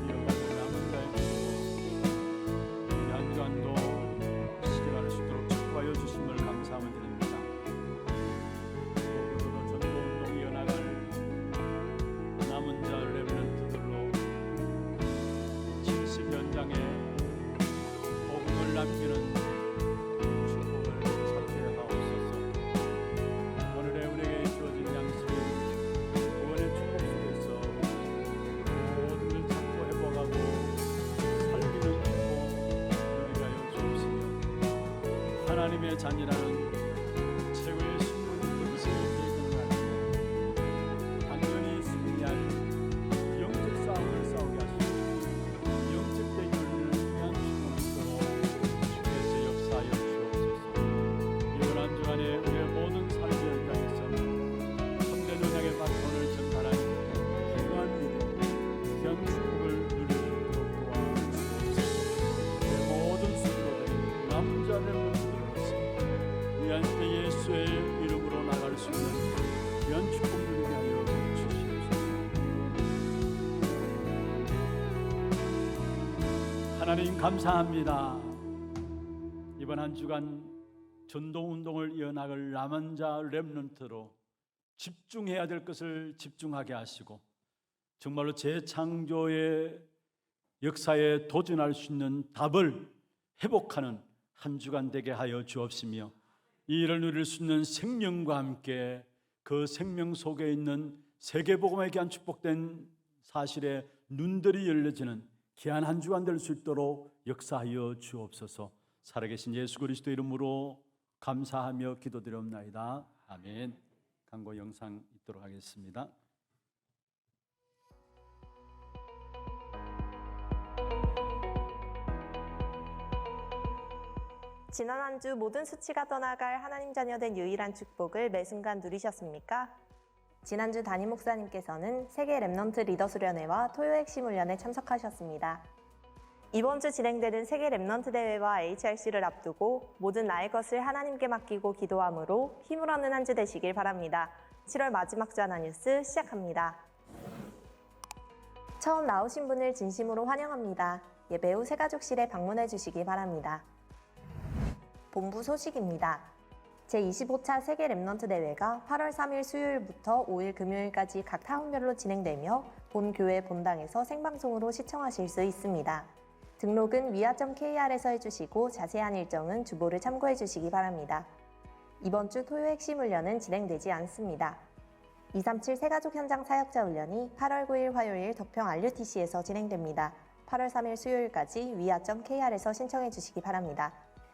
[SPEAKER 1] 이어가는 남은 자의 기도 이 한 주간도 시간할 수 있도록 축복하여 주심을 감사함을 드립니다. 무엇보다도 전도운동 이어나갈 남은 자 렘넌트들로 70 현장에 복음을 남기는 축복을 찾게 하옵소서. 오늘의 우리에게 주어진 양식은 구원의 축복 속에서 모든 걸 찾고 회복하고 살리는 축복 누리게 하여 주옵시며 하나님의 자녀라는 최고의 신분을 인생의 계획을 가지고 당연히 승리할 영적 싸움을 싸우게 하시고 영적 대결을 위한 축복으로 주께서 역사하여 주옵소서. 이번 한 주간에 우리의 모든 삶의 현장에서 참된 언약의 바톤을 전달하는 귀한 일에 귀한 축복을 누릴 수 있도록 도와주옵소서. 내 모든 수고들이 남자 렘넌트들로서 위한 예수의 이름으로 나갈 수 있는 귀한 축복 누리게 하여 주시옵소서. 하나님 감사합니다. 이번 한 주간 전도 운동을 이어나갈 남은 자 렘넌트로 집중해야 될 것을 집중하게 하시고 정말로 재창조의 역사에 도전할 수 있는 답을 회복하는 한 주간 되게 하여 주옵시며 이 일을 누릴 수 있는 생명과 함께 그 생명 속에 있는 세계복음에 귀한 축복된 사실에 눈들이 열려지는 귀한 한 주간 될 수 있도록 역사하여 주옵소서. 살아계신 예수 그리스도 이름으로 감사하며 기도드리옵나이다. 아멘. 광고 영상 있도록 하겠습니다.
[SPEAKER 6] 지난 한 주 모든 수치가 떠나갈 하나님 자녀된 유일한 축복을 매 순간 누리셨습니까? 지난주 담임 목사님께서는 세계 렘넌트 리더 수련회와 토요 핵심 훈련에 참석하셨습니다. 이번 주 진행되는 세계 렘넌트 대회와 HRC를 앞두고 모든 나의 것을 하나님께 맡기고 기도함으로 힘을 얻는 한 주 되시길 바랍니다. 7월 마지막 주 하나 뉴스 시작합니다. 처음 나오신 분을 진심으로 환영합니다. 예배 후 새가족실에 방문해 주시기 바랍니다. 본부 소식입니다. 제25차 세계 렘넌트 대회가 8월 3일 수요일부터 5일 금요일까지 각 타운별로 진행되며 본 교회 본당에서 생방송으로 시청하실 수 있습니다. 등록은 위아.kr에서 해주시고 자세한 일정은 주보를 참고해 주시기 바랍니다. 이번 주 토요 핵심 훈련은 진행되지 않습니다. 237 새가족 현장 사역자 훈련이 8월 9일 화요일 덕평 RUTC에서 진행됩니다. 8월 3일 수요일까지 위아.kr에서 신청해 주시기 바랍니다.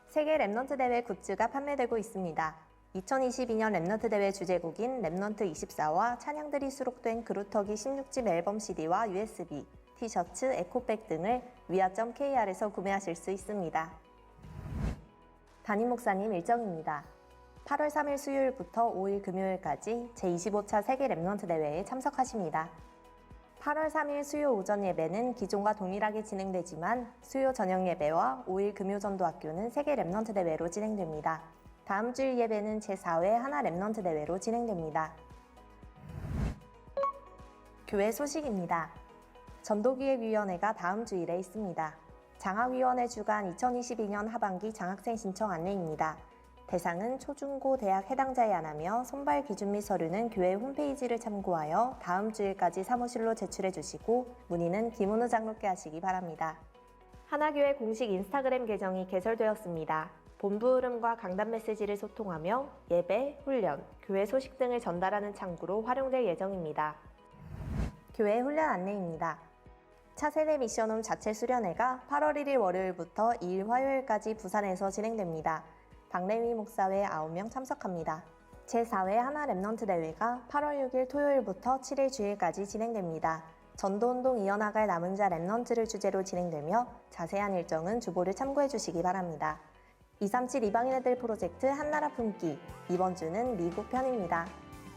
[SPEAKER 6] 세계 렘넌트 대회 굿즈가 판매되고 있습니다. 2022년 렘넌트 대회 주제곡인 렘넌트 24와 찬양들이 수록된 그루터기 16집 앨범 CD와 USB, 티셔츠, 에코백 등을 위아.kr에서 구매하실 수 있습니다. 담임 목사님 일정입니다. 8월 3일 수요일부터 5일 금요일까지 제25차 세계 렘넌트 대회에 참석하십니다. 8월 3일 수요 오전 예배는 기존과 동일하게 진행되지만 수요 저녁 예배와 5일 금요전도학교는 세계 렘넌트 대회로 진행됩니다. 다음 주일 예배는 제4회 하나 렘넌트 대회로 진행됩니다. 교회 소식입니다. 전도기획위원회가 다음 주일에 있습니다. 장학위원회 주간 2022년 하반기 장학생 신청 안내입니다. 대상은 초중고 대학 해당자에 한하며 선발 기준 및 서류는 교회 홈페이지를 참고하여 다음 주일까지 사무실로 제출해 주시고 문의는 김은우 장로께 하시기 바랍니다. 하나교회 공식 인스타그램 계정이 개설되었습니다. 본부 흐름과 강단 메시지를 소통하며 예배, 훈련, 교회 소식 등을 전달하는 창구로 활용될 예정입니다. 교회 훈련 안내입니다. 차세대 미션홈 자체 수련회가 8월 1일 월요일부터 2일 화요일까지 부산에서 진행됩니다. 박래미 목사외 9명 참석합니다. 제4회 하나 렘넌트 대회가 8월 6일 토요일부터 7일 주일까지 진행됩니다. 전도운동 이어나갈 남은 자 렘넌트를 주제로 진행되며 자세한 일정은 주보를 참고해 주시기 바랍니다. 237 이방인애들 프로젝트 한나라 품기, 이번 주는 미국 편입니다.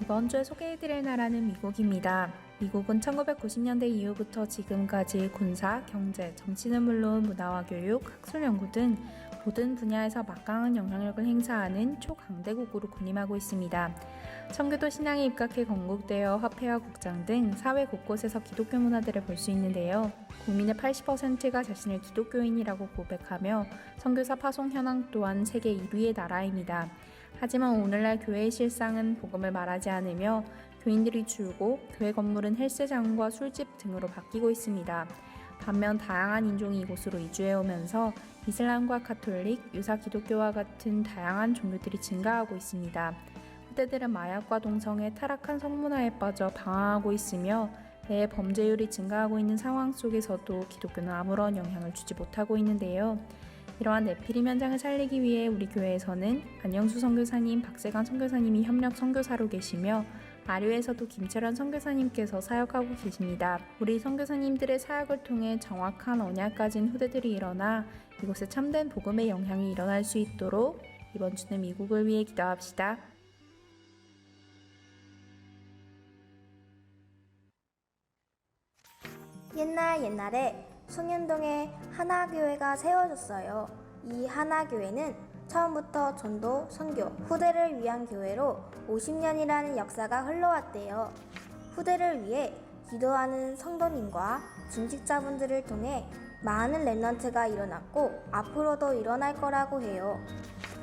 [SPEAKER 7] 이번 주에 소개해드릴 나라는 미국입니다. 미국은 1990년대 이후부터 지금까지 군사, 경제, 정치는 물론 문화와 교육, 학술 연구 등 모든 분야에서 막강한 영향력을 행사하는 초강대국으로 군림하고 있습니다. 청교도 신앙에 입각해 건국되어 화폐와 국장 등 사회 곳곳에서 기독교 문화들을 볼 수 있는데요. 국민의 80%가 자신을 기독교인이라고 고백하며 선교사 파송 현황 또한 세계 1위의 나라입니다. 하지만 오늘날 교회의 실상은 복음을 말하지 않으며 교인들이 줄고 교회 건물은 헬스장과 술집 등으로 바뀌고 있습니다. 반면 다양한 인종이 이곳으로 이주해오면서 이슬람과 가톨릭, 유사 기독교와 같은 다양한 종교들이 증가하고 있습니다. 후대들은 마약과 동성애, 타락한 성문화에 빠져 방황하고 있으며 매 범죄율이 증가하고 있는 상황 속에서도 기독교는 아무런 영향을 주지 못하고 있는데요. 이러한 네피림 현장을 살리기 위해 우리 교회에서는 안영수 선교사님, 박세강 선교사님이 협력 선교사로 계시며 아류에서도 김철현 선교사님께서 사역하고 계십니다. 우리 선교사님들의 사역을 통해 정확한 언약 가진 후대들이 일어나 이곳에 참된 복음의 영향이 일어날 수 있도록 이번 주는 미국을 위해 기도합시다.
[SPEAKER 8] 옛날에 송현동에 하나교회가 세워졌어요. 이 하나교회는 처음부터 전도, 선교, 후대를 위한 교회로 50년이라는 역사가 흘러왔대요. 후대를 위해 기도하는 성도님과 중직자분들을 통해 많은 렘넌트가 일어났고 앞으로도 일어날 거라고 해요.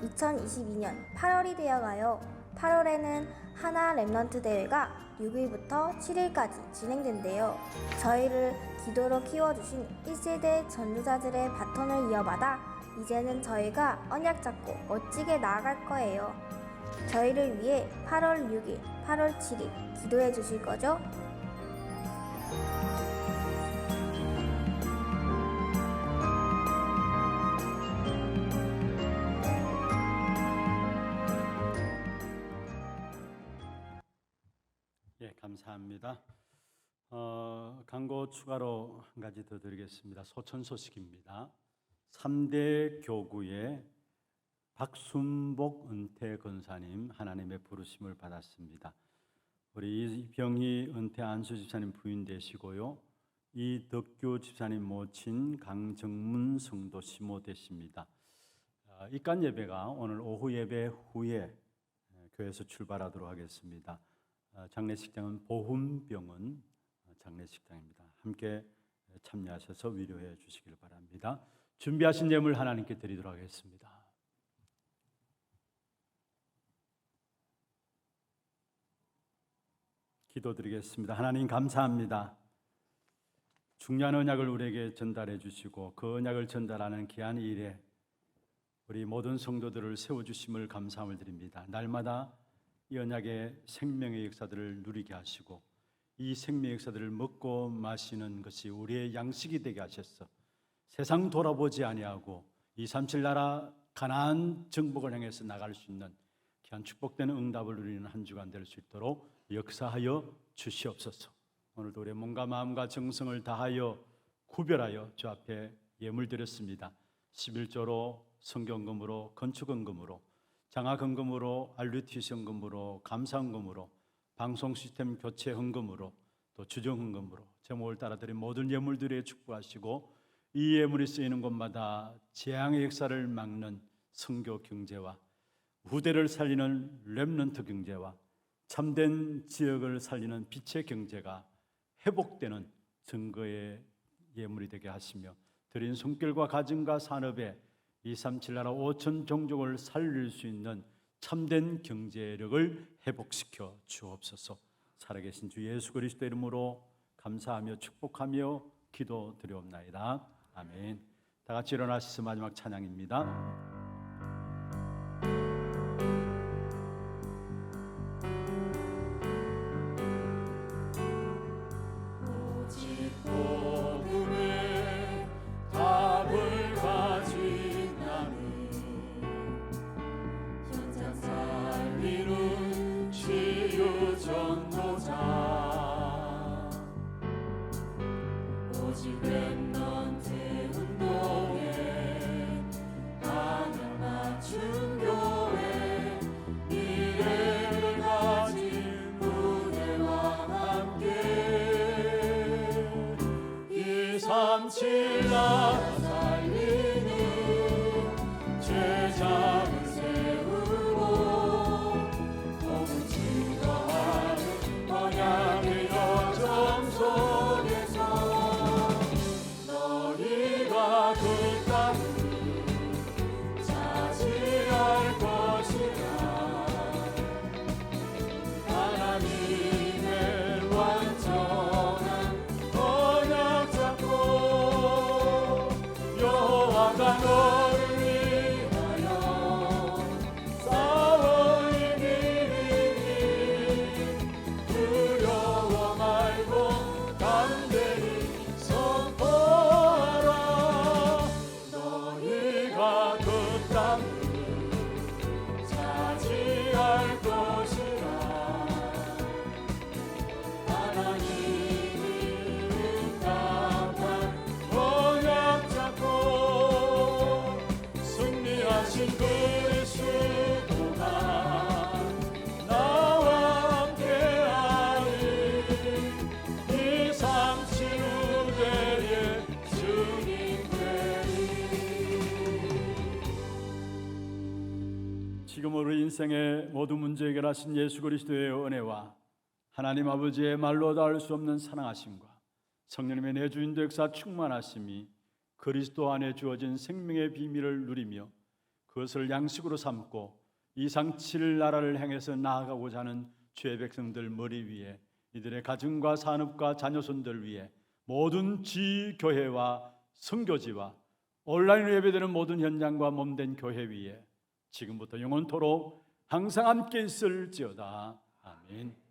[SPEAKER 8] 2022년 8월이 되어가요. 8월에는 하나 렘넌트 대회가 6일부터 7일까지 진행된대요. 저희를 기도로 키워주신 1세대 전도자들의 바톤을 이어받아 이제는 저희가 언약 잡고 멋지게 나아갈 거예요. 저희를 위해 8월 6일, 8월 7일 기도해 주실 거죠?
[SPEAKER 1] 예, 감사합니다. 광고 추가로 한 가지 더 드리겠습니다. 소천 소식입니다. 3대 교구의 박순복 은퇴 권사님 하나님의 부르심을 받았습니다. 우리 이병희 은퇴 안수 집사님 부인 되시고요. 이덕규 집사님 모친 강정문 성도 시모 되십니다. 입간 예배가 오늘 오후 예배 후에 교회에서 출발하도록 하겠습니다. 장례식장은 보훈병원 장례식장입니다. 함께 참여하셔서 위로해 주시길 바랍니다. 준비하신 예물 하나님께 드리도록 하겠습니다. 기도드리겠습니다. 하나님 감사합니다. 중요한 언약을 우리에게 전달해 주시고 그 언약을 전달하는 귀한 일에 우리 모든 성도들을 세워주심을 감사함을 드립니다. 날마다 이 언약의 생명의 역사들을 누리게 하시고 이 생명의 역사들을 먹고 마시는 것이 우리의 양식이 되게 하셨어. 세상 돌아보지 아니하고 237 나라 가나안 정복을 향해서 나갈 수 있는 귀한 축복된 응답을 누리는 한 주간 될 수 있도록 역사하여 주시옵소서. 오늘도 우리의 몸과 마음과 정성을 다하여 구별하여 주 앞에 예물 드렸습니다. 11조로 성경금으로 건축헌금으로 장학헌금으로 RUTC 헌금으로 감사헌금으로 방송 시스템 교체 헌금으로 또 주정 헌금으로 제목을 따라 드린 모든 예물들에 축복하시고 이 예물이 쓰이는 곳마다 재앙의 역사를 막는 선교 경제와 후대를 살리는 렘넌트 경제와 참된 지역을 살리는 빛의 경제가 회복되는 증거의 예물이 되게 하시며 드린 손길과 가정과 산업에 237 나라 5천 종족을 살릴 수 있는 참된 경제력을 회복시켜 주옵소서. 살아계신 주 예수 그리스도 이름으로 감사하며 축복하며 기도드리옵나이다. 아멘. 다 같이 일어나셔서 마지막 찬양입니다.
[SPEAKER 2] 복음의 답을 가진 나는 현장 살리는 치유 전도자
[SPEAKER 1] 일생의 모든 문제 해결하신 예수 그리스도의 은혜와 하나님 아버지의 말로 닿을 수 없는 사랑하심과 성령님의 내주인도 역사 충만하심이 그리스도 안에 주어진 생명의 비밀을 누리며 그것을 양식으로 삼고 이 상칠 나라를 향해서 나아가고자 하는 주의 백성들 머리 위에 이들의 가정과 산업과 자녀손들 위해 모든 지교회와 선교지와 온라인으로 예배되는 모든 현장과 몸된 교회 위에 지금부터 영원토록 항상 함께 있을지어다. 아멘.